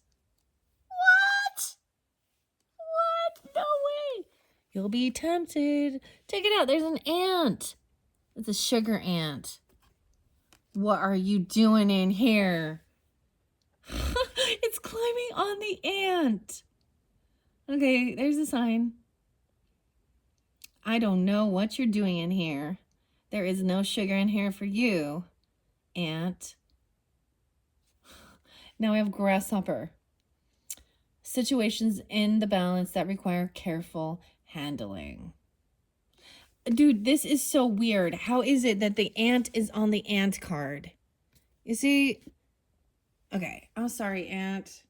Speaker 1: What? What? No way. You'll be tempted. Take it out. There's an ant. It's a sugar ant. What are you doing in here? It's climbing on the ant. Okay, there's a sign. I don't know what you're doing in here. There is no sugar in here for you, ant. Now we have grasshopper. Situations in the balance that require careful handling. Dude, this is so weird. How is it that the ant is on the ant card? You see? Okay, I'm sorry, ant,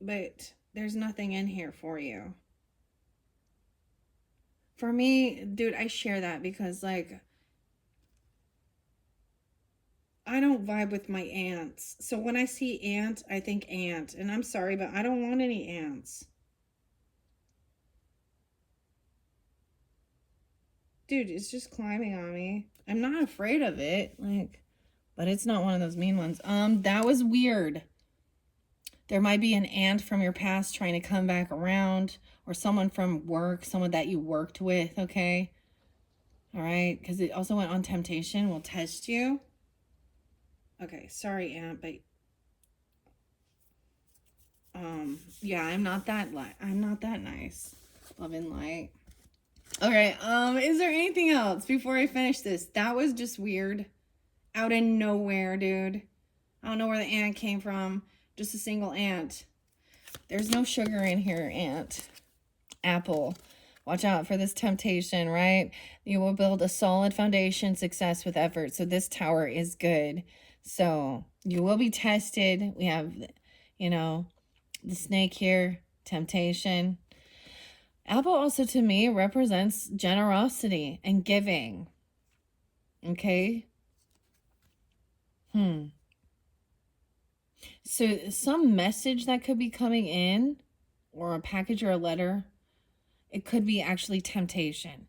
Speaker 1: but there's nothing in here for you. For me, dude, I share that because, like, I don't vibe with my ants. So when I see ant, I think ant. And I'm sorry, but I don't want any ants. Dude, it's just climbing on me. I'm not afraid of it, like, but it's not one of those mean ones. That was weird. There might be an ant from your past trying to come back around, or someone from work, someone that you worked with, okay? All right, because it also went on temptation, will test you. Okay, sorry, ant, but yeah, I'm not that nice. Love and light. Okay, is there anything else before I finish this? That was just weird. Out of nowhere, dude. I don't know where the ant came from. Just a single ant. There's no sugar in here, ant. Apple. Watch out for this temptation, right? You will build a solid foundation, success with effort. So this tower is good. So you will be tested. We have, you know, the snake here, temptation. Apple also to me represents generosity and giving. Okay. So some message that could be coming in, or a package or a letter, it could be actually temptation.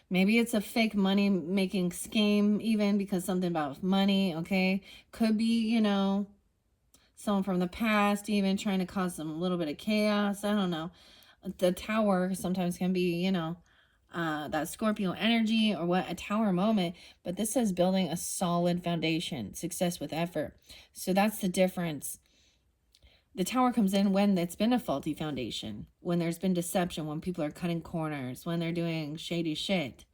Speaker 1: Maybe it's a fake money making scheme, even because something about money, okay? Could be, you know, someone from the past even trying to cause some little bit of chaos. I don't know. The tower sometimes can be, you know, that Scorpio energy or what, a tower moment. But this says building a solid foundation, success with effort. So that's the difference. The tower comes in when it's been a faulty foundation, when there's been deception, when people are cutting corners, when they're doing shady shit,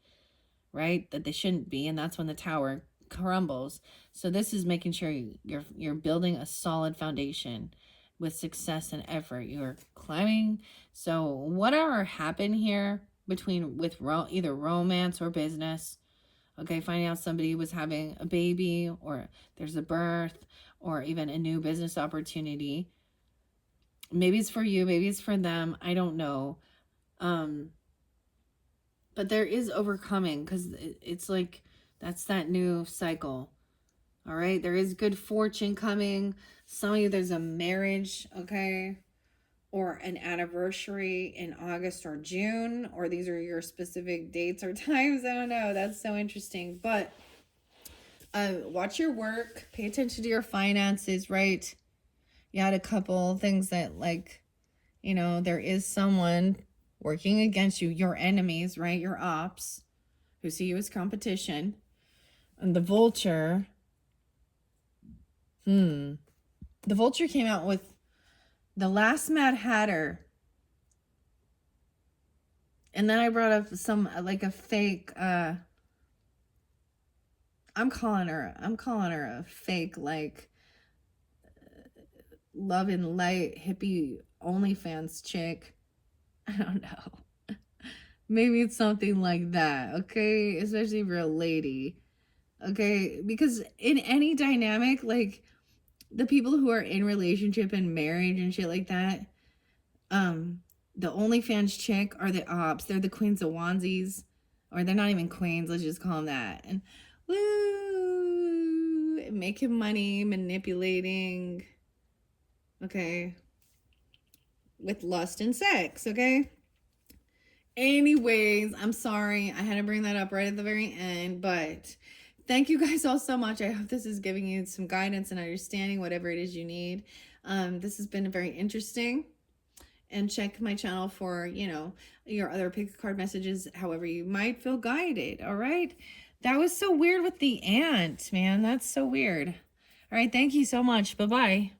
Speaker 1: right? That they shouldn't be, and that's when the tower crumbles. So this is making sure you're building a solid foundation with success and effort. You're climbing. So whatever happened here between with either romance or business, okay, finding out somebody was having a baby or there's a birth or even a new business opportunity. Maybe it's for you, maybe it's for them. I don't know. But there is overcoming because it's like that's that new cycle. All right. There is good fortune coming. Some of you, there's a marriage, okay, or an anniversary in August or June, or these are your specific dates or times. I don't know. That's so interesting. But watch your work, pay attention to your finances, right? You had a couple things that, like, you know, there is someone working against you, your enemies, right? Your ops who see you as competition. And the vulture, the vulture came out with the last Mad Hatter. And then I brought up some, like a fake, I'm calling her a fake, like, love and light hippie OnlyFans chick. I don't know. Maybe it's something like that, okay? Especially if you're a lady, okay? Because in any dynamic, like, the people who are in relationship and marriage and shit like that, the OnlyFans chick are the ops. They're the queens of onesies. Or they're not even queens, let's just call them that. And woo, making money, manipulating, okay, with lust and sex, okay? Anyways, I'm sorry. I had to bring that up right at the very end, but thank you guys all so much. I hope this is giving you some guidance and understanding, whatever it is you need. This has been very interesting. And check my channel for, you know, your other pick a card messages, however you might feel guided. All right. That was so weird with the ant, man. That's so weird. All right. Thank you so much. Bye-bye.